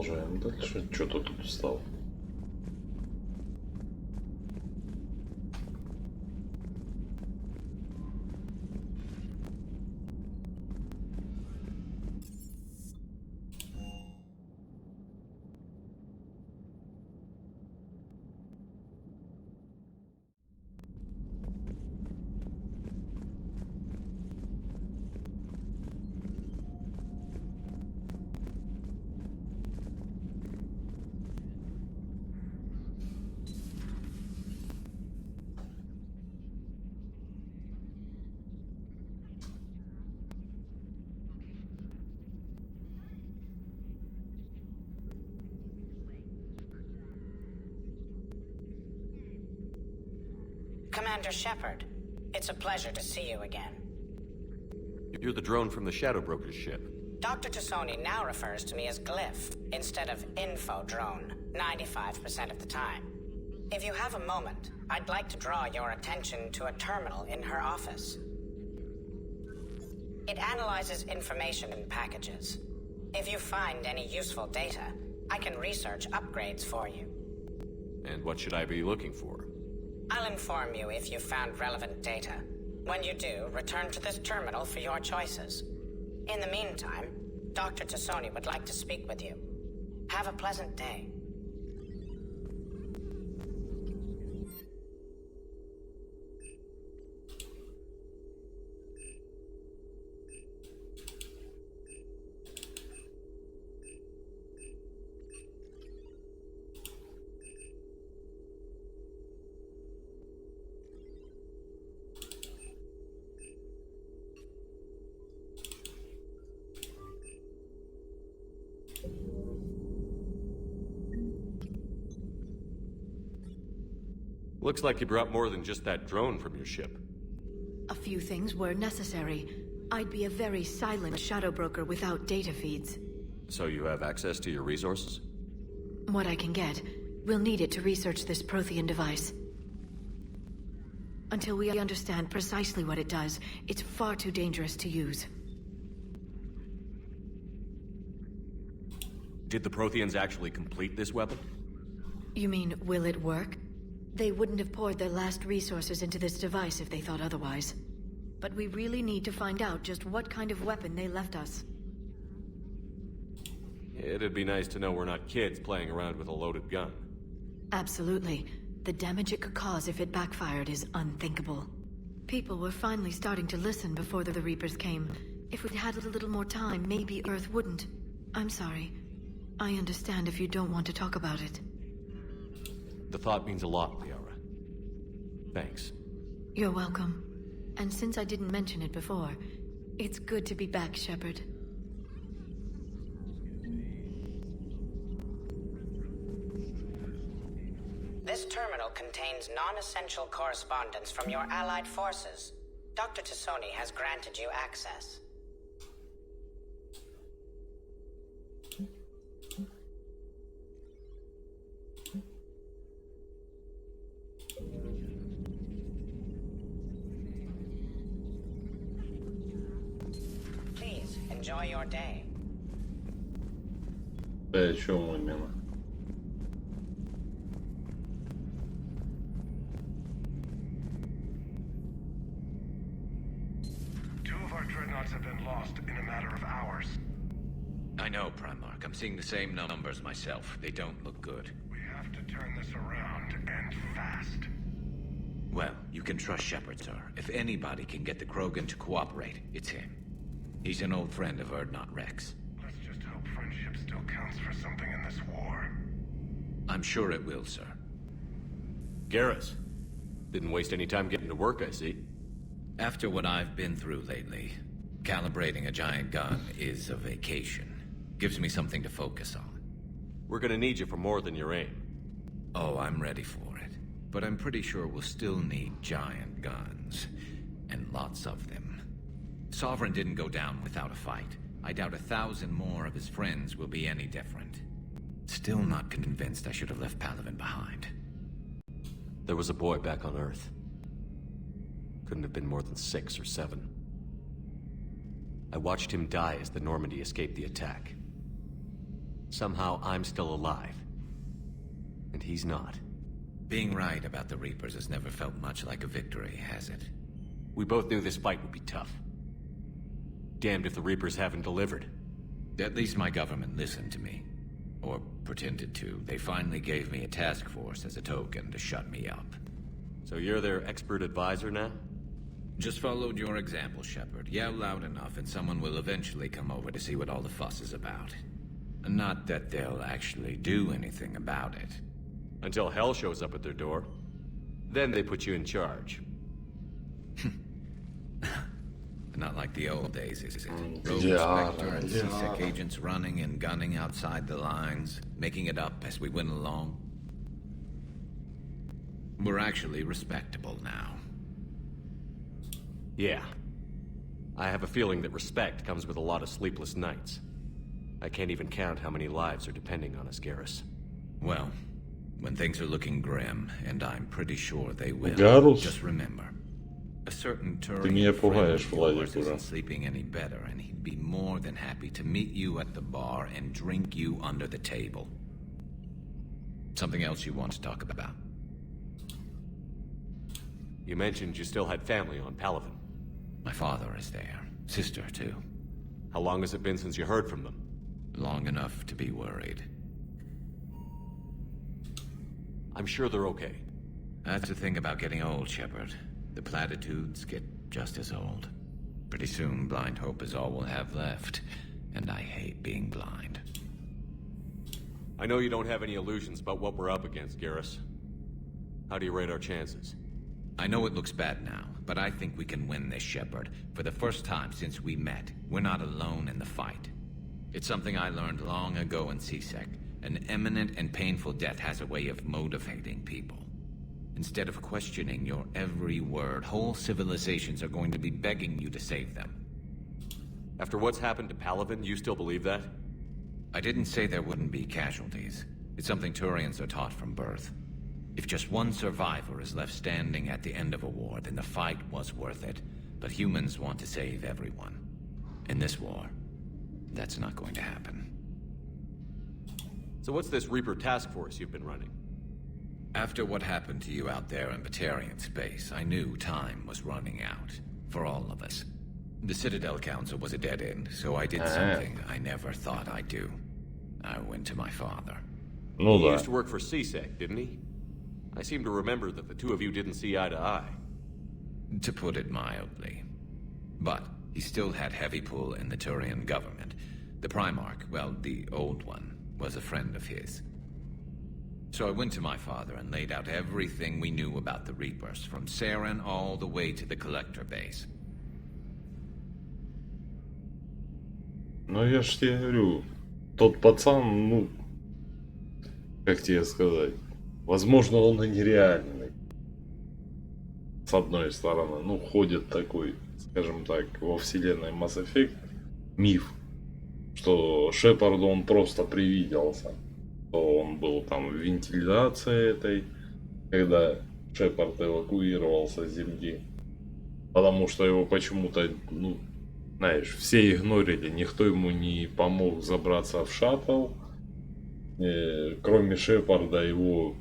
Продолжаем дальше. Что-то тут встал.
Commander Shepard, it's a pleasure to see you again.
You're the drone from the Shadow Broker's ship.
Dr. Tassoni now refers to me as Glyph instead of Info Drone, 95% of the time. If you have a moment, I'd like to draw your attention to a terminal in her office. It analyzes information in packages. If you find any useful data, I can research upgrades for you.
And what should I be looking for?
I'll inform you if you've found relevant data. When you do, return to this terminal for your choices. In the meantime, Dr. Tassoni would like to speak with you. Have a pleasant day.
Looks like you brought more than just that drone from your ship.
A few things were necessary. I'd be a very silent shadow broker without data feeds.
So you have access to your resources?
What I can get. We'll need it to research this Prothean device. Until we understand precisely what it does, it's far too dangerous to use.
Did the Protheans actually complete this weapon?
You mean, will it work? They wouldn't have poured their last resources into this device if they thought otherwise. But we really need to find out just what kind of weapon they left us.
It'd be nice to know we're not kids playing around with a loaded gun.
Absolutely. The damage it could cause if it backfired is unthinkable. People were finally starting to listen before the Reapers came. If we'd had a little more time, maybe Earth wouldn't. I'm sorry. I understand if you don't want to talk about it.
The thought means a lot, Liara. Thanks.
You're welcome. And since I didn't mention it before, it's good to be back, Shepard.
This terminal contains non-essential correspondence from your allied forces. Dr. Tassoni has granted you access. Please, enjoy your day.
Да, о чем именно?
Two of our dreadnoughts have been lost in a matter of hours.
I know, Primarch. I'm seeing the same numbers myself. They don't look good.
We have to turn this around, and fast.
Well, you can trust Shepard, sir. If anybody can get the Krogan to cooperate, it's him. He's an old friend of Urdnot Rex.
Let's just hope friendship still counts for something in this war.
I'm sure it will, sir.
Garrus. Didn't waste any time getting to work, I see.
After what I've been through lately, calibrating a giant gun is a vacation. Gives me something to focus on.
We're gonna need you for more than your aim.
Oh, I'm ready for it. But I'm pretty sure we'll still need giant guns. And lots of them. Sovereign didn't go down without a fight. I doubt 1,000 more of his friends will be any different. Still not convinced I should have left Palaven behind.
There was a boy back on Earth. Couldn't have been more than 6 or 7. I watched him die as the Normandy escaped the attack. Somehow I'm still alive. And he's not.
Being right about the Reapers has never felt much like a victory, has it?
We both knew this fight would be tough. Damned if the Reapers haven't delivered.
At least my government listened to me. Or pretended to. They finally gave me a task force as a token to shut me up.
So you're their expert advisor now?
Just followed your example, Shepard. Yell loud enough and someone will eventually come over to see what all the fuss is about. Not that they'll actually do anything about it.
Until hell shows up at their door. Then they put you in charge.
Not like the old days, is it? Rogue Spectre and CSEC agents running and gunning outside the lines, making it up as we went along. We're actually respectable now.
Yeah. I have a feeling that respect comes with a lot of sleepless nights. I can't even count how many lives are depending on us, Garrus.
Well, when things are looking grim, and I'm pretty sure they will,
Garrus?
just remember, a certain
Ты меня пугаешь, Владик,
isn't sleeping any better, and he'd be more than happy to meet you at the bar and drink you under the table. Something else you want to talk about?
You mentioned you still had family on Palaven.
My father is there. Sister, too.
How long has it been since you heard from them?
Long enough to be worried.
I'm sure they're okay.
That's the thing about getting old, Shepard. The platitudes get just as old. Pretty soon, blind hope is all we'll have left. And I hate being blind.
I know you don't have any illusions about what we're up against, Garrus. How do you rate our chances?
I know it looks bad now, but I think we can win this, Shepard. For the first time since we met, we're not alone in the fight. It's something I learned long ago in CSEC. An imminent and painful death has a way of motivating people. Instead of questioning your every word, whole civilizations are going to be begging you to save them.
After what's happened to Palaven, you still believe that?
I didn't say there wouldn't be casualties. It's something Turians are taught from birth. If just one survivor is left standing at the end of a war, then the fight was worth it. But humans want to save everyone. In this war, that's not going to happen.
So what's this Reaper task force you've been running?
After what happened to you out there in Batarian space, I knew time was running out. For all of us. The Citadel Council was a dead end, so I did something I never thought I'd do. I went to my father.
He used to work for CSEC, didn't he? I seem to remember that the two of you didn't see eye to eye.
To put it mildly. But he still had heavy pull in the Turian government. The Primarch, well, the old one, was a friend of his. So I went to my father and laid out everything we knew about the Reapers, from Saren all the way to the Collector base.
Ну я ж тебе говорю, тот пацан, ну, как тебе сказать, возможно он и нереальный. С одной стороны, ну, ходит такой, скажем так, во вселенной Mass Effect миф, что Шепарду он просто привиделся. То он был там в вентиляции этой, когда Шепард эвакуировался с Земли. Потому что его почему-то, ну, знаешь, все игнорили, никто ему не помог забраться в шаттл. Кроме Шепарда его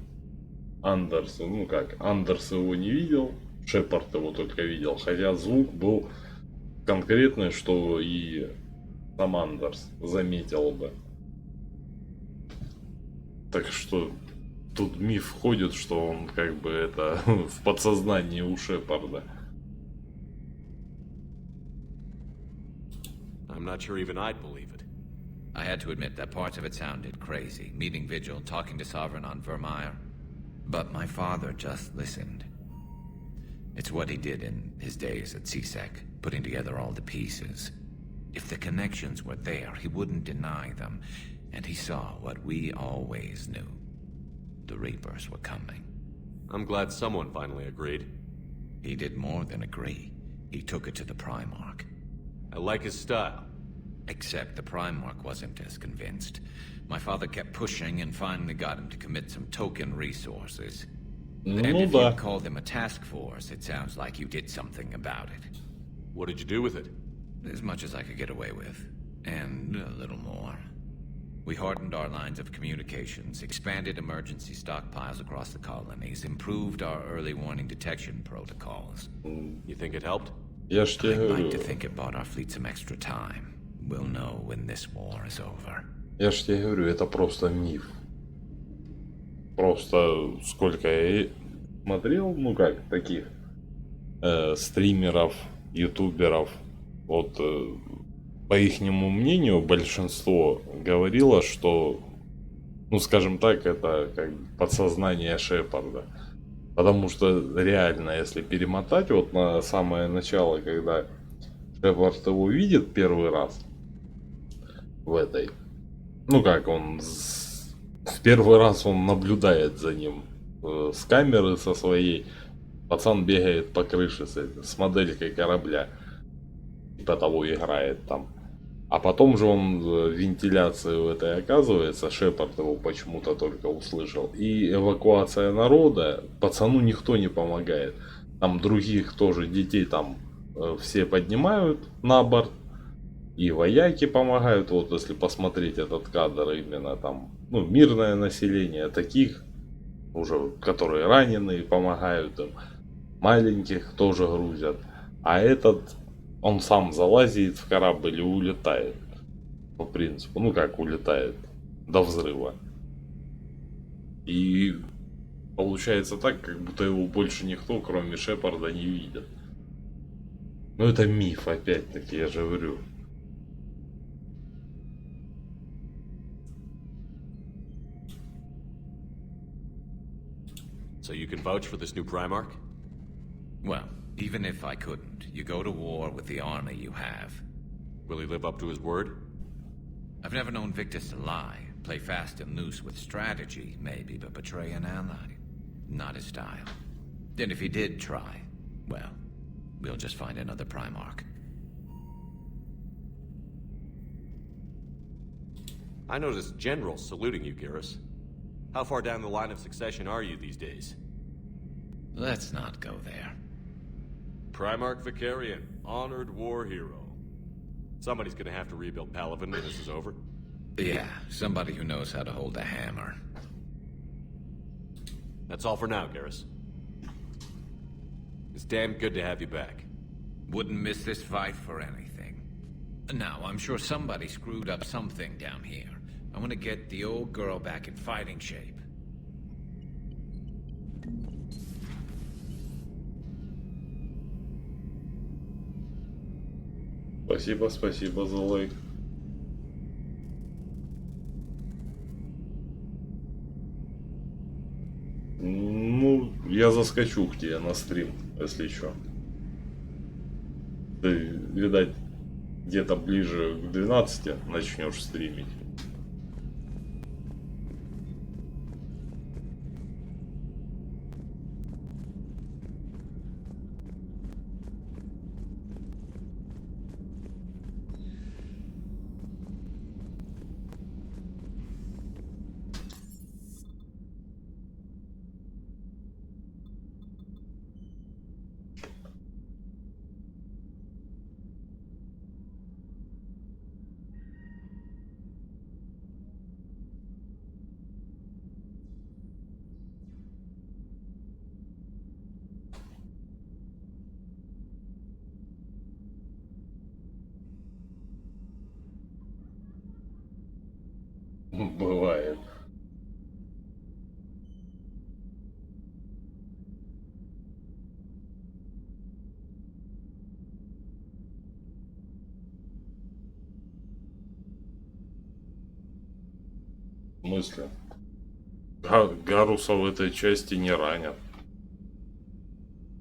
Андерс, ну как, Андерс его не видел, Шепард его только видел. Хотя звук был конкретный, что и сам Андерс заметил бы. Так что тут миф ходит, что он как бы это в подсознании у Шепарда.
I'm not sure even I'd believe it.
I had to admit that parts of it sounded crazy. Meeting Vigil, talking to Sovereign on Vermeer. But my father just listened. It's what he did in his days at CSEC, putting together all the pieces. If the connections were there, he wouldn't deny them. And he saw what we always knew. The Reapers were coming.
I'm glad someone finally agreed.
He did more than agree. He took it to the Primarch.
I like his style.
Except the Primarch wasn't as convinced. My father kept pushing and finally got him to commit some token resources. And if you call them a task force, it sounds like you did something about it.
What did you do with it?
As much as I could get away with. And a little more. We hardened our lines of communications, expanded emergency stockpiles across the colonies, improved our early warning detection protocols.
You think it helped?
Я ж тебе
I'd like
говорю.
to think it bought our fleet some extra time. We'll know when this war is over.
Я ж тебе говорю, это просто миф. Просто сколько я смотрел, ну как, таких стримеров, ютуберов, вот по ихнему мнению большинство говорило, что, ну скажем так, это как подсознание Шепарда. Потому что реально, если перемотать вот на самое начало, когда Шепард его видит первый раз в этой, ну как он в первый раз он наблюдает за ним с камеры со своей. Пацан бегает по крыше с моделькой корабля. Типа того играет там. А потом же он в вентиляции в этой оказывается. Шепард его почему-то только услышал. И эвакуация народа. Пацану никто не помогает. Там других тоже детей там все поднимают на борт. И вояки помогают. Вот если посмотреть этот кадр именно там. Ну, мирное население. Таких уже, которые раненые, помогают им. Маленьких тоже грузят. А этот, он сам залазит в корабль и улетает. По принципу. Ну как улетает? До взрыва. И получается так, как будто его больше никто, кроме Шепарда, не видит. Но это миф, опять-таки, я же говорю.
So you can vouch for this new Primarch?
Well, even if I couldn't, you go to war with the army you have.
Will he live up to his word?
I've never known Victus to lie. Play fast and loose with strategy, maybe, but betray an ally. Not his style. And if he did try, well, we'll just find another Primarch.
I noticed generals saluting you, Garrus. How far down the line of succession are you these days?
Let's not go there.
Primarch Vicarian, honored war hero. Somebody's gonna have to rebuild Palaven when this is over.
Yeah, somebody who knows how to hold a hammer.
That's all for now, Garrus. It's damn good to have you back.
Wouldn't miss this fight for anything. Now, I'm sure somebody screwed up something down here. I want to get the old girl back in fighting shape.
Спасибо, спасибо за лайк. Ну, я заскочу к тебе на стрим, если что. Ты, видать, где-то ближе к 12 начнешь стримить. Бывает. В смысле? Гаруса в этой части не ранят.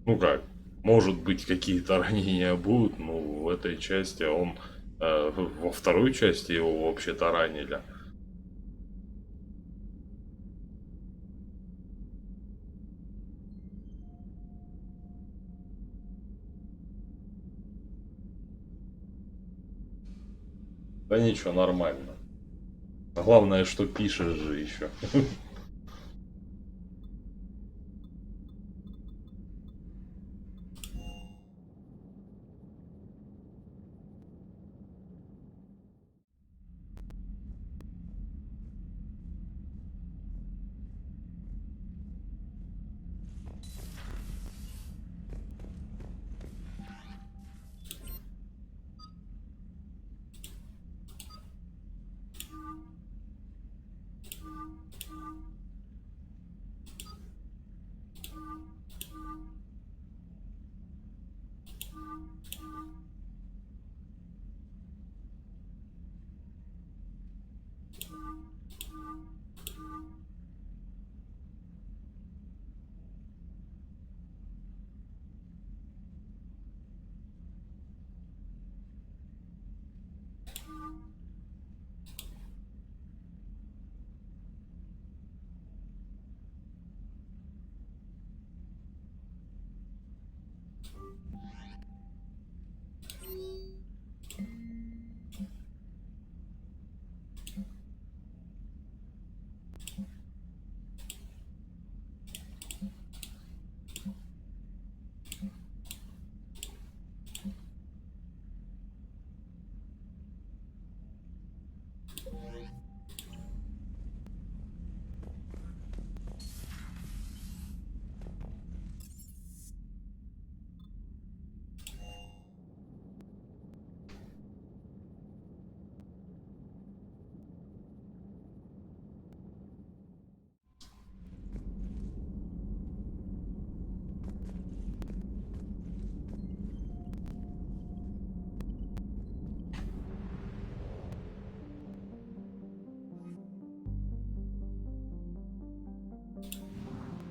Ну как? Может быть, какие-то ранения будут, но в этой части он... во второй части его вообще-то ранили. Да ничего, нормально. Главное, что пишешь же еще.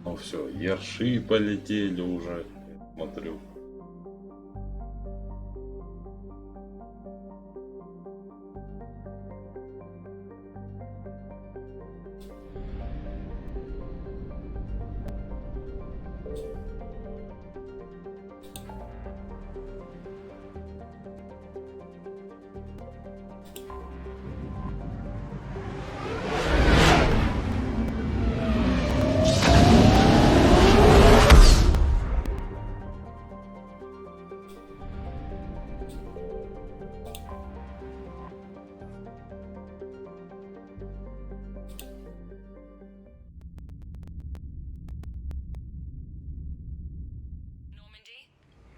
Ну все, ерши полетели уже, смотрю.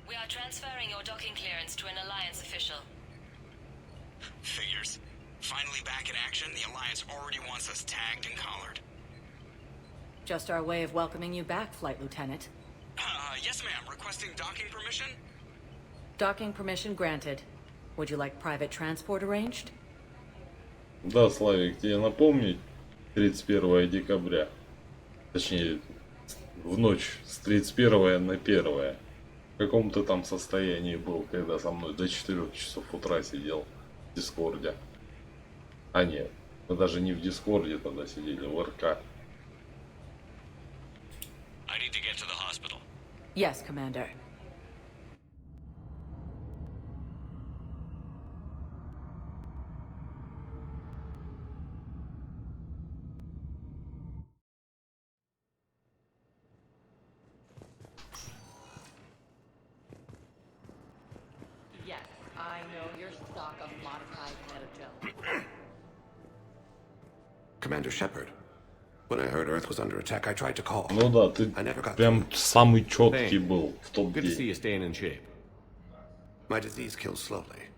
We are transferring your docking clearance to an Alliance official.
Figures. Finally back in action, the Alliance already wants us tagged and collared.
Just our way of welcoming you back, Flight Lieutenant.
Yes ma'am, requesting docking permission?
Docking permission granted. Would you like private transport arranged?
Да, Славик, тебе напомнить 31 декабря. Точнее, в ночь с 31 на 1. В каком ты там состоянии был, когда со мной до 4 часов утра сидел в Дискорде? А нет, мы даже не в Дискорде тогда сидели, в РК.
I need to get to the hospital.
Yes, Commander.
Yes, I know your stock of modified metagel.
Commander Shepard, when I heard Earth was under attack, I tried to call.
Ну да, ты прям самый четкий был в тот
Good to see
день.
you staying in shape.
My disease kills slowly.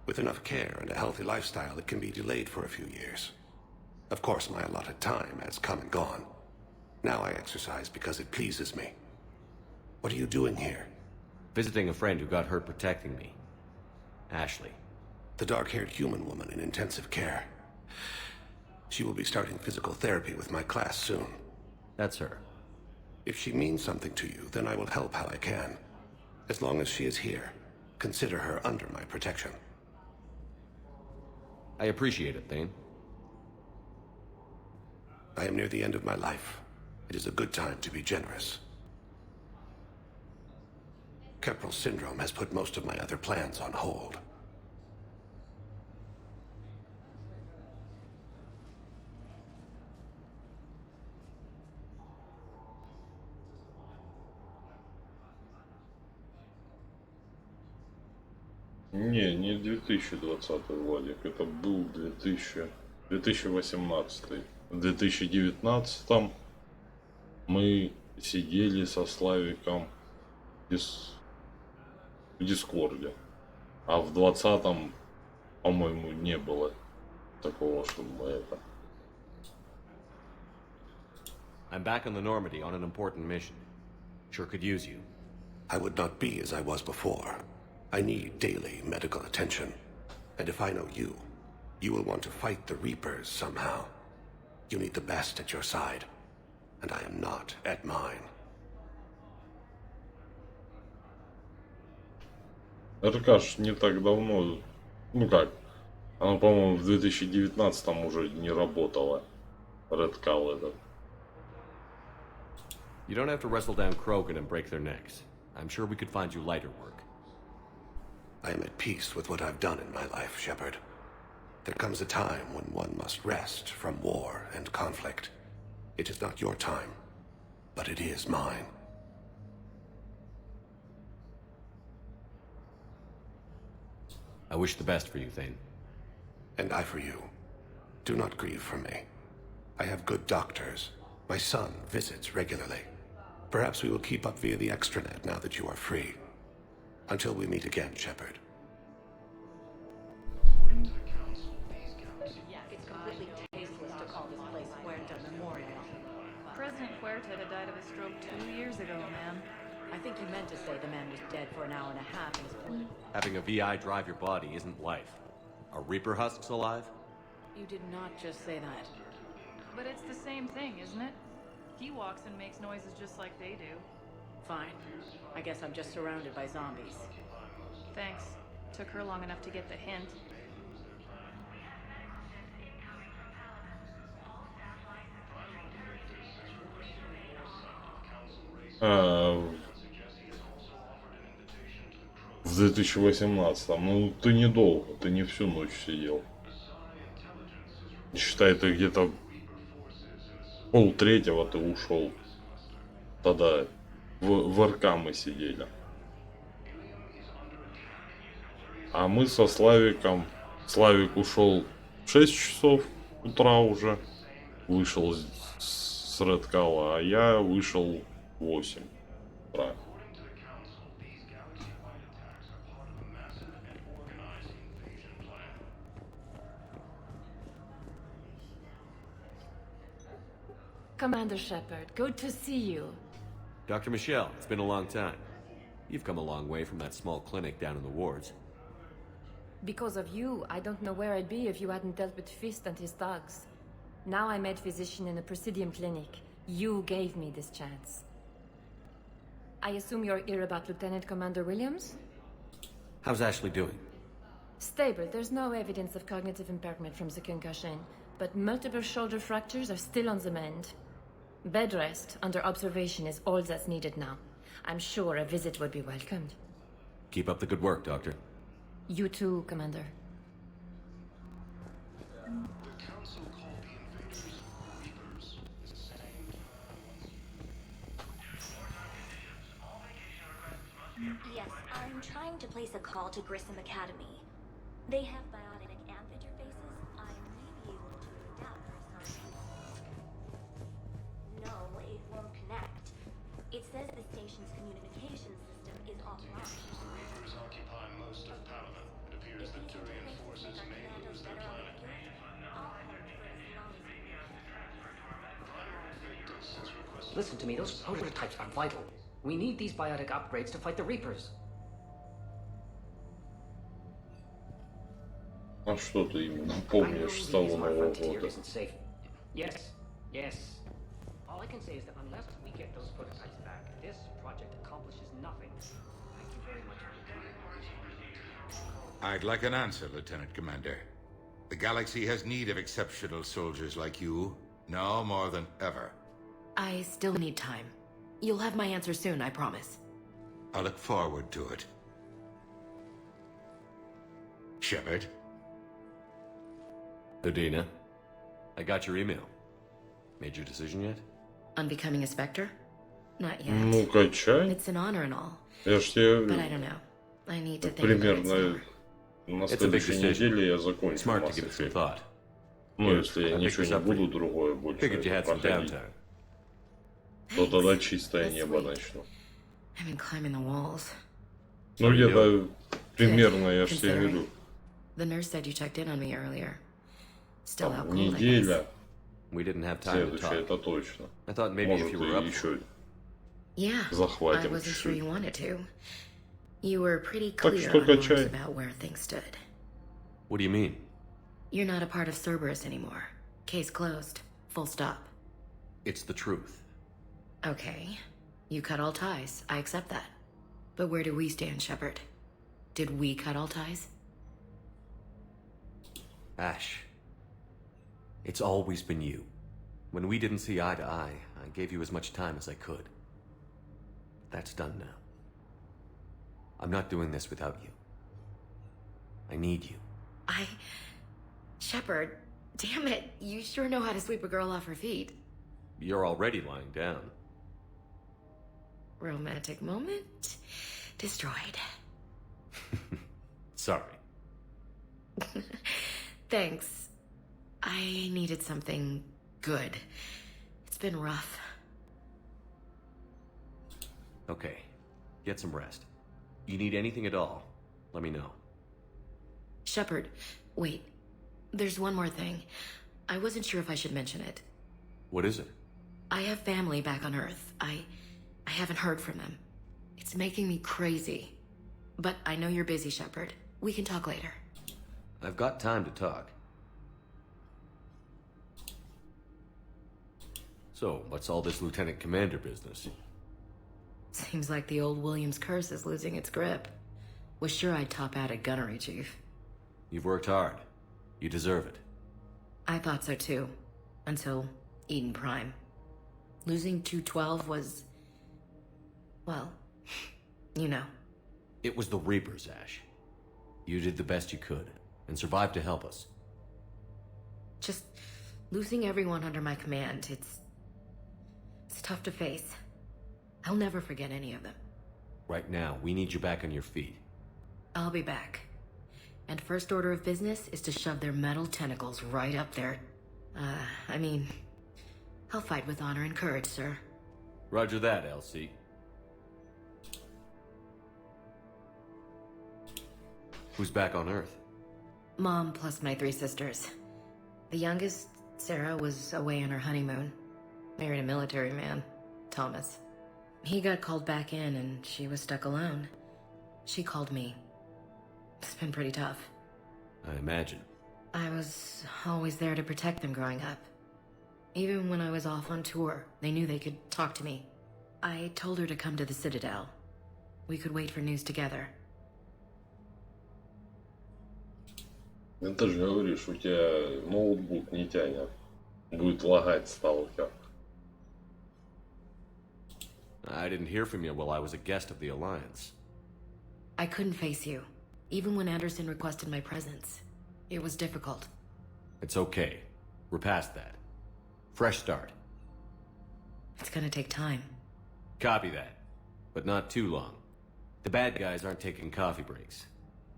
With enough care and a healthy lifestyle, it can be delayed for a few years. Of course, my allotted time has come and gone. Now I exercise because it pleases me. What are you doing here?
Visiting a friend who got hurt protecting me. Ashley.
The dark-haired human woman in intensive care. She will be starting physical therapy with my class soon.
That's her.
If she means something to you, then I will help how I can. As long as she is here, consider her under my protection.
I appreciate it, Thane.
I am near the end of my life. It is a good time to be generous. Keppel syndrome has put most of my other plans on hold.
Не 2020 Владик, это был 2018. В 2019 мы сидели со Славиком в Дискорде. А в 20-м, по-моему, не было такого, чтобы мы это...
I'm back on the Normandy on an important mission. Sure could use you.
I would not be as I was before. I need daily medical attention. And if I know you, you will want to fight the Reapers somehow. You need the best at your side. And I am not at mine.
РК не так давно, ну как, оно, по-моему, в 2019 уже не работало. Red Call этот.
You don't have to wrestle down Krogan and break their necks. I'm sure we could find you lighter work.
I am at peace with what I've done in my life, Shepard. There comes a time when one must rest from war and conflict. It is not your time, but it is mine.
I wish the best for you, Thane.
And I for you. Do not grieve for me. I have good doctors. My son visits regularly. Perhaps we will keep up via the extranet now that you are free. Until we meet again, Shepard.
It's completely tasteless to call this place Huerta Memorial.
President Huerta died of a stroke 2 years ago, ma'am.
I think you meant to say the man was dead for an hour and a half in his political...
Having a VI drive your body isn't life. Are Reaper husks alive?
You did not just say that.
But it's the same thing, isn't it? He walks and makes noises just like they do.
Fine. I guess I'm just surrounded by zombies.
Thanks. Took her long enough to get the hint.
В 2018. Ну, ты недолго, ты не всю ночь сидел. Считай, ты где-то 2:30 ты ушел. Тогда в РК мы сидели. А мы со Славиком... Славик ушел в 6 часов утра уже. Вышел с Редкала, а я вышел в 8 утра.
Commander Shepard, good to see you.
Dr. Michelle, it's been a long time. You've come a long way from that small clinic down in the wards.
Because of you, I don't know where I'd be if you hadn't dealt with Fist and his thugs. Now I'm head physician in the Presidium Clinic. You gave me this chance. I assume you're here about Lieutenant Commander Williams?
How's Ashley doing?
Stable. There's no evidence of cognitive impairment from the concussion, but multiple shoulder fractures are still on the mend. Bed rest under observation is all that's needed now. I'm sure a visit would be welcomed.
Keep up the good work, Doctor.
You too, Commander.
Yes, I'm trying to place a call to Grissom Academy. They have biotic amp interfaces. I may be able to adapt for some people. No, it won't connect. It says the station's communication system is offline.
Reapers occupy most of Paladin. It appears that Turian forces may use their planet.
Listen to me, those prototypes are vital. We need these biotic upgrades to fight the Reapers.
А что ты именно помнишь с того Нового года?
Yes, yes. All I can say is that unless we get those prototypes back, this project accomplishes nothing. Thank you very much for your time.
I'd like an answer, Lieutenant Commander. The galaxy has need of exceptional soldiers like you, now more than ever.
I still need time. You'll have my answer soon, I promise.
I look forward to it. Shepard?
Udina, I got your email. Made your decision yet?
On becoming a Spectre? Not yet.
Ну, качай.
It's an honor and all.
Я ж тебе...
But I don't know. I need to think about it some more.
На следующей неделе я закончу Mass Effect. Ну, если я ничего не буду другое больше проходить, то тогда чистое небо начну.
I've been climbing the walls.
Ну, где-то примерно, я ж тебе говорю.
The nurse said you checked in on me earlier. Still out cold, I guess.
Неделя.
We didn't have time to talk.
Следующее, это точно.
I thought maybe if you were up
еще
Yeah, I
захватим
wasn't sure
чуть-чуть.
you wanted to. You were pretty
Так
clear
что
on words
качай.
about where things stood.
What do you mean?
You're not a part of Cerberus anymore. Case closed. Full stop.
It's the truth.
Okay. You cut all ties. I accept that. But where do we stand, Shepard? Did we cut all ties?
Ash. It's always been you. When we didn't see eye to eye, I gave you as much time as I could. That's done now. I'm not doing this without you. I need you.
Shepard, damn it. You sure know how to sweep a girl off her feet.
You're already lying down.
Romantic moment destroyed.
Sorry.
Thanks. I needed something good. It's been rough.
Okay. Get some rest. You need anything at all, let me know.
Shepard, wait. There's one more thing. I wasn't sure if I should mention it.
What is it?
I have family back on Earth. I haven't heard from them. It's making me crazy. But I know you're busy, Shepard. We can talk later.
I've got time to talk. So, what's all this Lieutenant Commander business?
Seems like the old Williams curse is losing its grip. Was sure I'd top out at gunnery, Chief.
You've worked hard. You deserve it.
I thought so too. Until Eden Prime. Losing 212 was... well, you know.
It was the Reapers, Ash. You did the best you could, and survived to help us.
Just losing everyone under my command, it's tough to face. I'll never forget any of them.
Right now, we need you back on your feet.
I'll be back. And first order of business is to shove their metal tentacles right up there. I mean, I'll fight with honor and courage, sir.
Roger that, LC. Who's back on Earth?
Mom plus my 3 sisters. The youngest, Sarah, was away on her honeymoon. Married a military man, Thomas. He got called back in and she was stuck alone. She called me. It's been pretty tough.
I imagine.
I was always there to protect them growing up. Even when I was off on tour, they knew they could talk to me. I told her to come to the Citadel. We could wait for news together.
Ты же говоришь, у тебя ноутбук не тянет. Будет лагать сталкер.
I didn't hear from you while I was a guest of the Alliance.
I couldn't face you, even when Anderson requested my presence. It was difficult.
It's okay. We're past that. Fresh start.
It's gonna take time.
Copy that. But not too long. The bad guys aren't taking coffee breaks.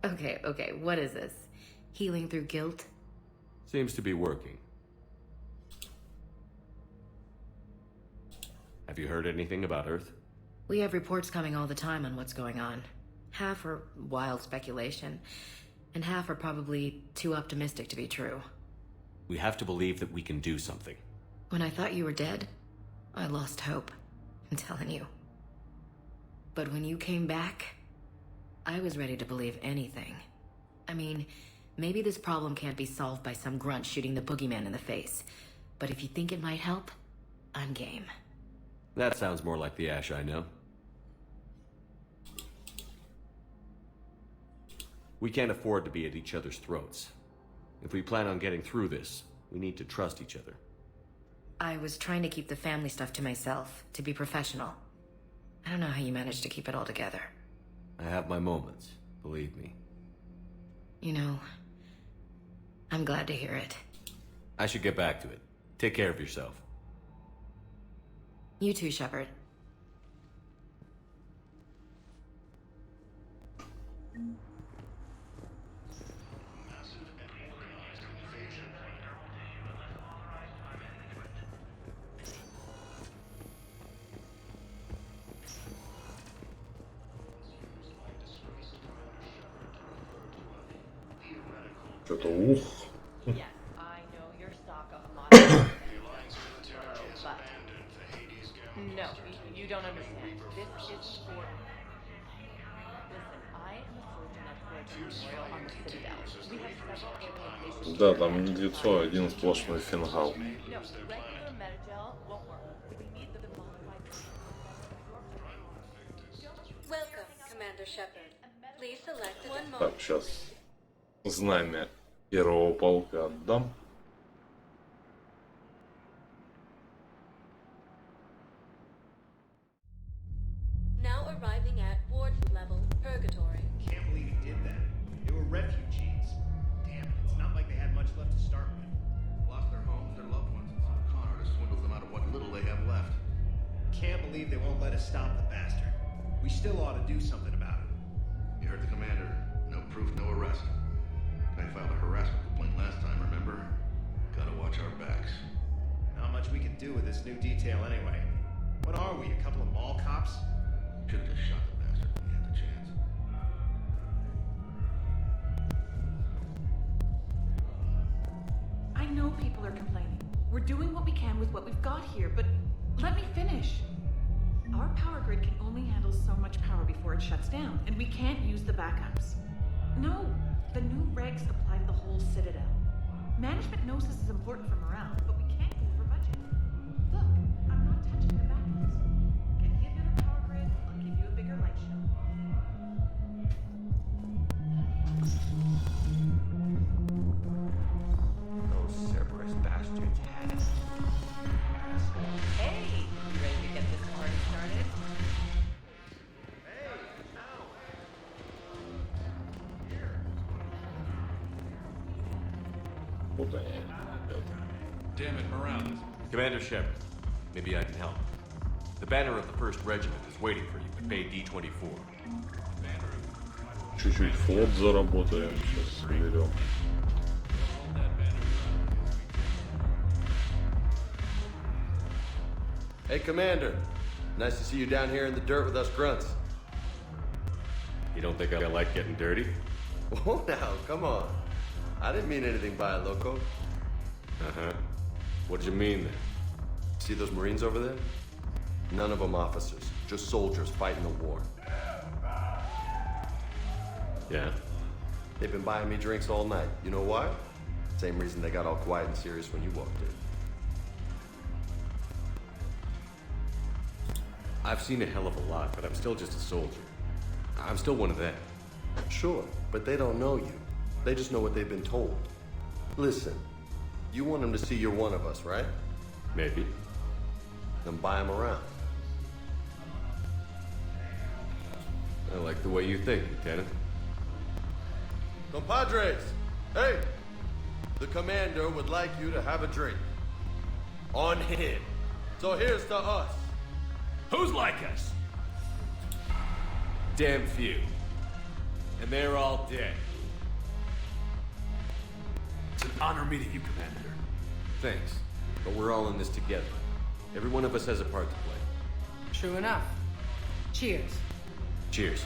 Okay, what is this? Healing through guilt?
Seems to be working. Have you heard anything about Earth?
We have reports coming all the time on what's going on. Half are wild speculation, and half are probably too optimistic to be true.
We have to believe that we can do something.
When I thought you were dead, I lost hope. I'm telling you. But when you came back, I was ready to believe anything. I mean, maybe this problem can't be solved by some grunt shooting the boogeyman in the face. But if you think it might help, I'm game.
That sounds more like the Ash I know. We can't afford to be at each other's throats. If we plan on getting through this, we need to trust each other.
I was trying to keep the family stuff to myself, to be professional. I don't know how you managed to keep it all together.
I have my moments, believe me.
You know, I'm glad to hear it.
I should get back to it. Take care of yourself.
You too, Shepard.
Что-то ух.
Yes, I know your stock of modern but no, you don't understand. This is for... Listen, I am a surgeon at Fred's Memorial on the Citadel. We have several alien patients.
Да, там не лицо, один сплошной фингал.
No, regular Metagel won't work. We need the modified...
Welcome, Commander Shepard. Please select one
Так,
moment.
сейчас знамя первого полка отдам.
Now arriving at ward level purgatory.
Can't believe he did that. They were refugees. Damn it, it's not like they had much left to start with.
Lost their homes, their loved ones, and some con artist swindled them out of what little they have left.
Can't believe they won't let us stop the bastard. We still ought to do something about it.
You heard the commander. No proof, no arrest. Guy filed a harassment complaint last time, remember? Gotta watch our backs.
Not much we can do with this new detail anyway. What are we, a couple of mall cops?
Should've just shot the bastard when we had the chance.
I know people are complaining. We're doing what we can with what we've got here, but let me finish. Our power grid can only handle so much power before it shuts down, and we can't use the backups. No, the new regs apply to the whole Citadel. Management knows this is important for morale, but we can't go over budget. Look,
заработание.
Damn it, Morales. Commander Shepard, maybe I can help. The banner of the 1st Regiment is waiting for you at Bay D-24.
Чуть-чуть флот заработаем, сейчас соберем.
Hey, Commander. Nice to see you down here in the dirt with us grunts.
You don't think I like getting dirty?
Oh, now, come on. I didn't mean anything by it, Loco.
Uh-huh. What did you mean then?
See those Marines over there? None of them officers, just soldiers fighting the war.
Yeah?
They've been buying me drinks all night. You know why? Same reason they got all quiet and serious when you walked in.
I've seen a hell of a lot, but I'm still just a soldier. I'm still one of them.
Sure, but they don't know you. They just know what they've been told. Listen, you want them to see you're one of us, right?
Maybe.
Then buy them around.
I like the way you think, Lieutenant.
Compadres! Hey! The commander would like you to have a drink. On him. So here's to us.
Who's like us? Damn few. And they're all dead. It's an honor meeting you, Commander. Thanks. But we're all in this together. Every one of us has a part to play.
True enough. Cheers.
Cheers.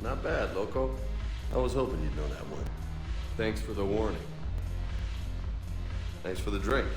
Not bad, Loco. I was hoping you'd know that one.
Thanks for the warning.
Thanks for the drink.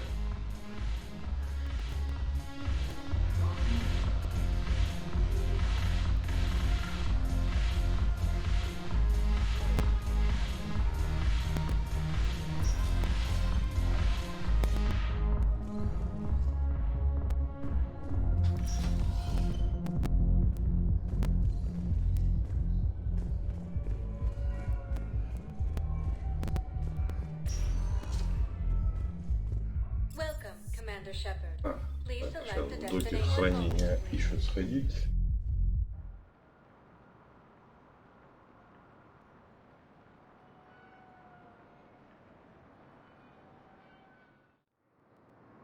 Сейчас в духе хранения еще сходить.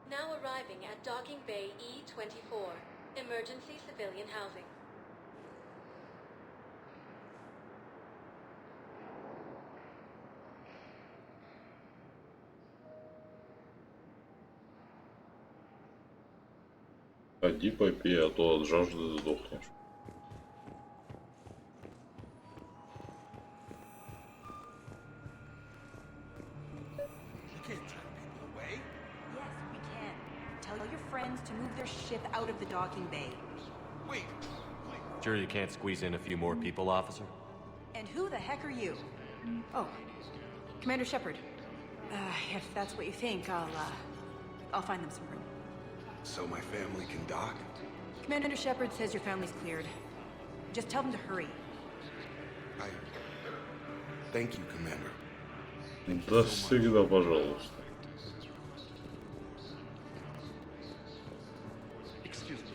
Now arriving at Docking Bay E-24, emergency civilian housing.
Ходи попей, а то от жажды сдохнешь.
Tell your friends to move their ship out of the docking bay.
Wait. Sure you can't squeeze in a few more people, officer?
And who the heck are you? Oh, Commander Shepard. If that's what you think, I'll find them some room.
So my family can dock?
Commander Shepard says your family's cleared. Just tell them to hurry.
Thank you, Commander.
Да всегда, пожалуйста.
Excuse me.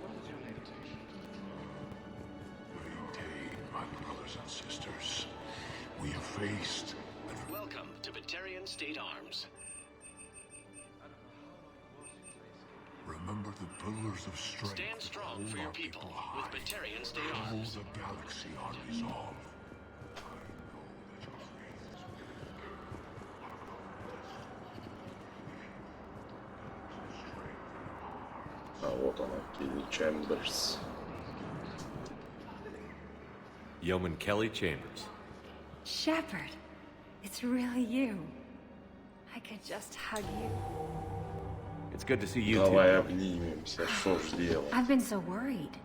What is your name? Maintain, my brothers and sisters. We have faced.
Welcome to Batarian State Arms.
Remember the pillars of strength.
Stand strong for your people with Batarian State
Hold
Arms.
the galaxy on resolve.
А вот она, Келли Чемберс.
Yeoman Kelly Chambers.
Shepard, it's really you. I could just hug you.
It's good to see you
Давай
too.
обнимемся, что ж делать?
I've been so worried.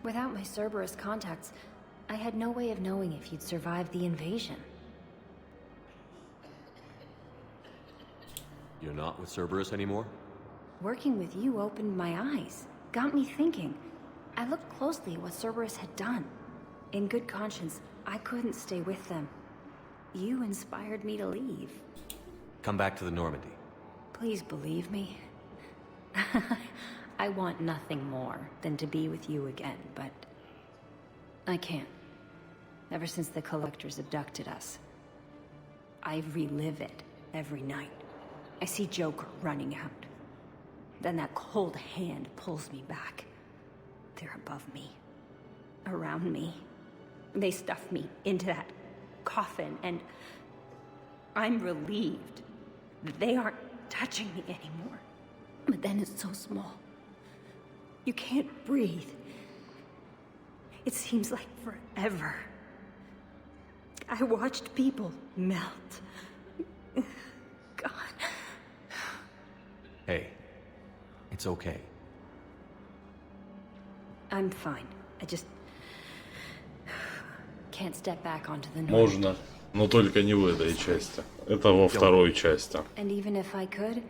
Without my Cerberus contacts, I had no way of knowing if you'd survived the invasion.
You're not with Cerberus anymore?
Working with you opened my eyes, got me thinking. I looked closely at what Cerberus had done. In good conscience, I couldn't stay with them. You inspired me to leave.
Come back to the Normandy.
Please believe me. I want nothing more than to be with you again, but I can't. Ever since the Collectors abducted us. I relive it every night. I see Joker running out. Then that cold hand pulls me back. They're above me. Around me. They stuff me into that coffin, and I'm relieved that they aren't touching me anymore. But then it's so small. You can't breathe. It seems like forever. I watched people melt. God.
Hey, it's okay.
I'm fine. I just can't step back onto the norm.
Можно, но только не в этой части. Это во второй части.
And even if I could,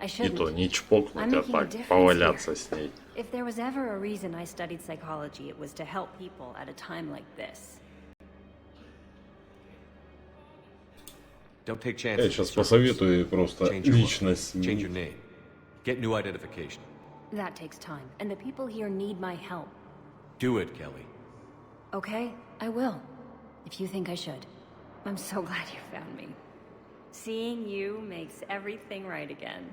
I
И
shouldn't.
то не чпокнуть,
I'm
а
making a
так
difference
поваляться с ней.
If there was ever a reason I studied psychology, it was to help people at a time like this.
Don't take
Я
chances.
сейчас посоветую ей просто личность
Change your
сменить.
name. Get new identification.
That takes time, and the people here need my help.
Do it, Kelly.
Okay, I will. If you think I should. I'm so glad you found me. Seeing you makes everything right again.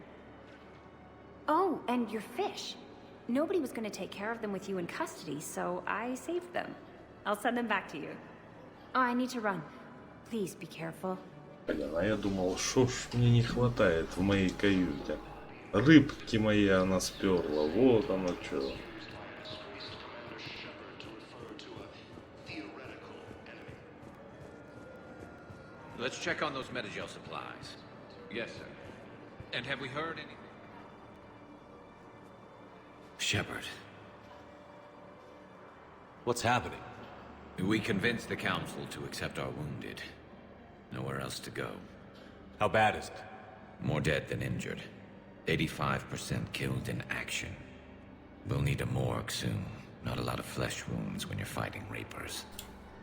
Oh, and your fish. Nobody was going to take care of them with you in custody, so I saved them. I'll send them back to you. Oh, I need to run. Please be careful.
Блин, а я думал, что ж мне не хватает в моей каюте. Рыбки мои она сперла, вот оно что.
Let's check on those Metagel supplies. Yes, sir. And have we heard anything? Shepard.
What's happening?
We convinced the Council to accept our wounded. Nowhere else to go.
How bad is it?
More dead than injured. 85% killed in action. We'll need a morgue soon. Not a lot of flesh wounds when you're fighting Reapers.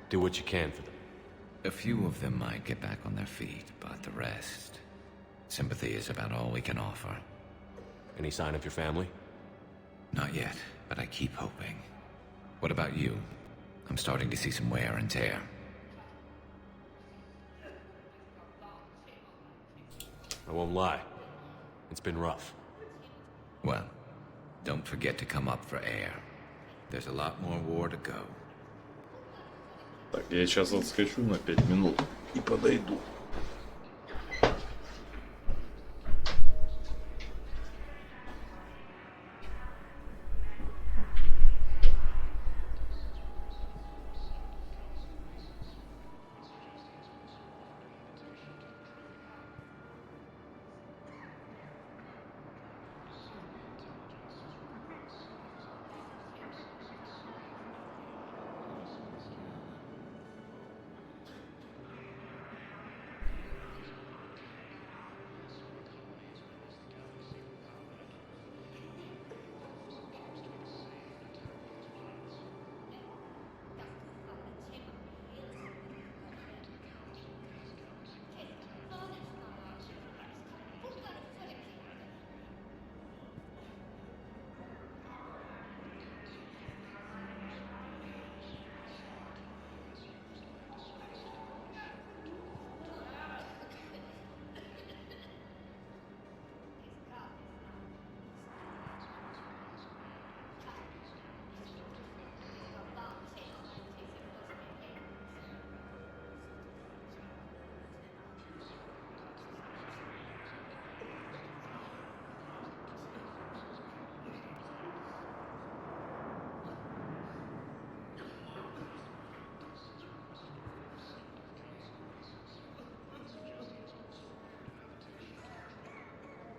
Do what you can for them.
A few of them might get back on their feet, but the rest... Sympathy is about all we can offer.
Any sign of your family?
Not yet, but I keep hoping. What about you? I'm starting to see some wear and tear.
I won't lie. It's been rough.
Well, don't forget to come up for air. There's a lot more war to go.
Так, я сейчас отскочу на 5 минут и подойду.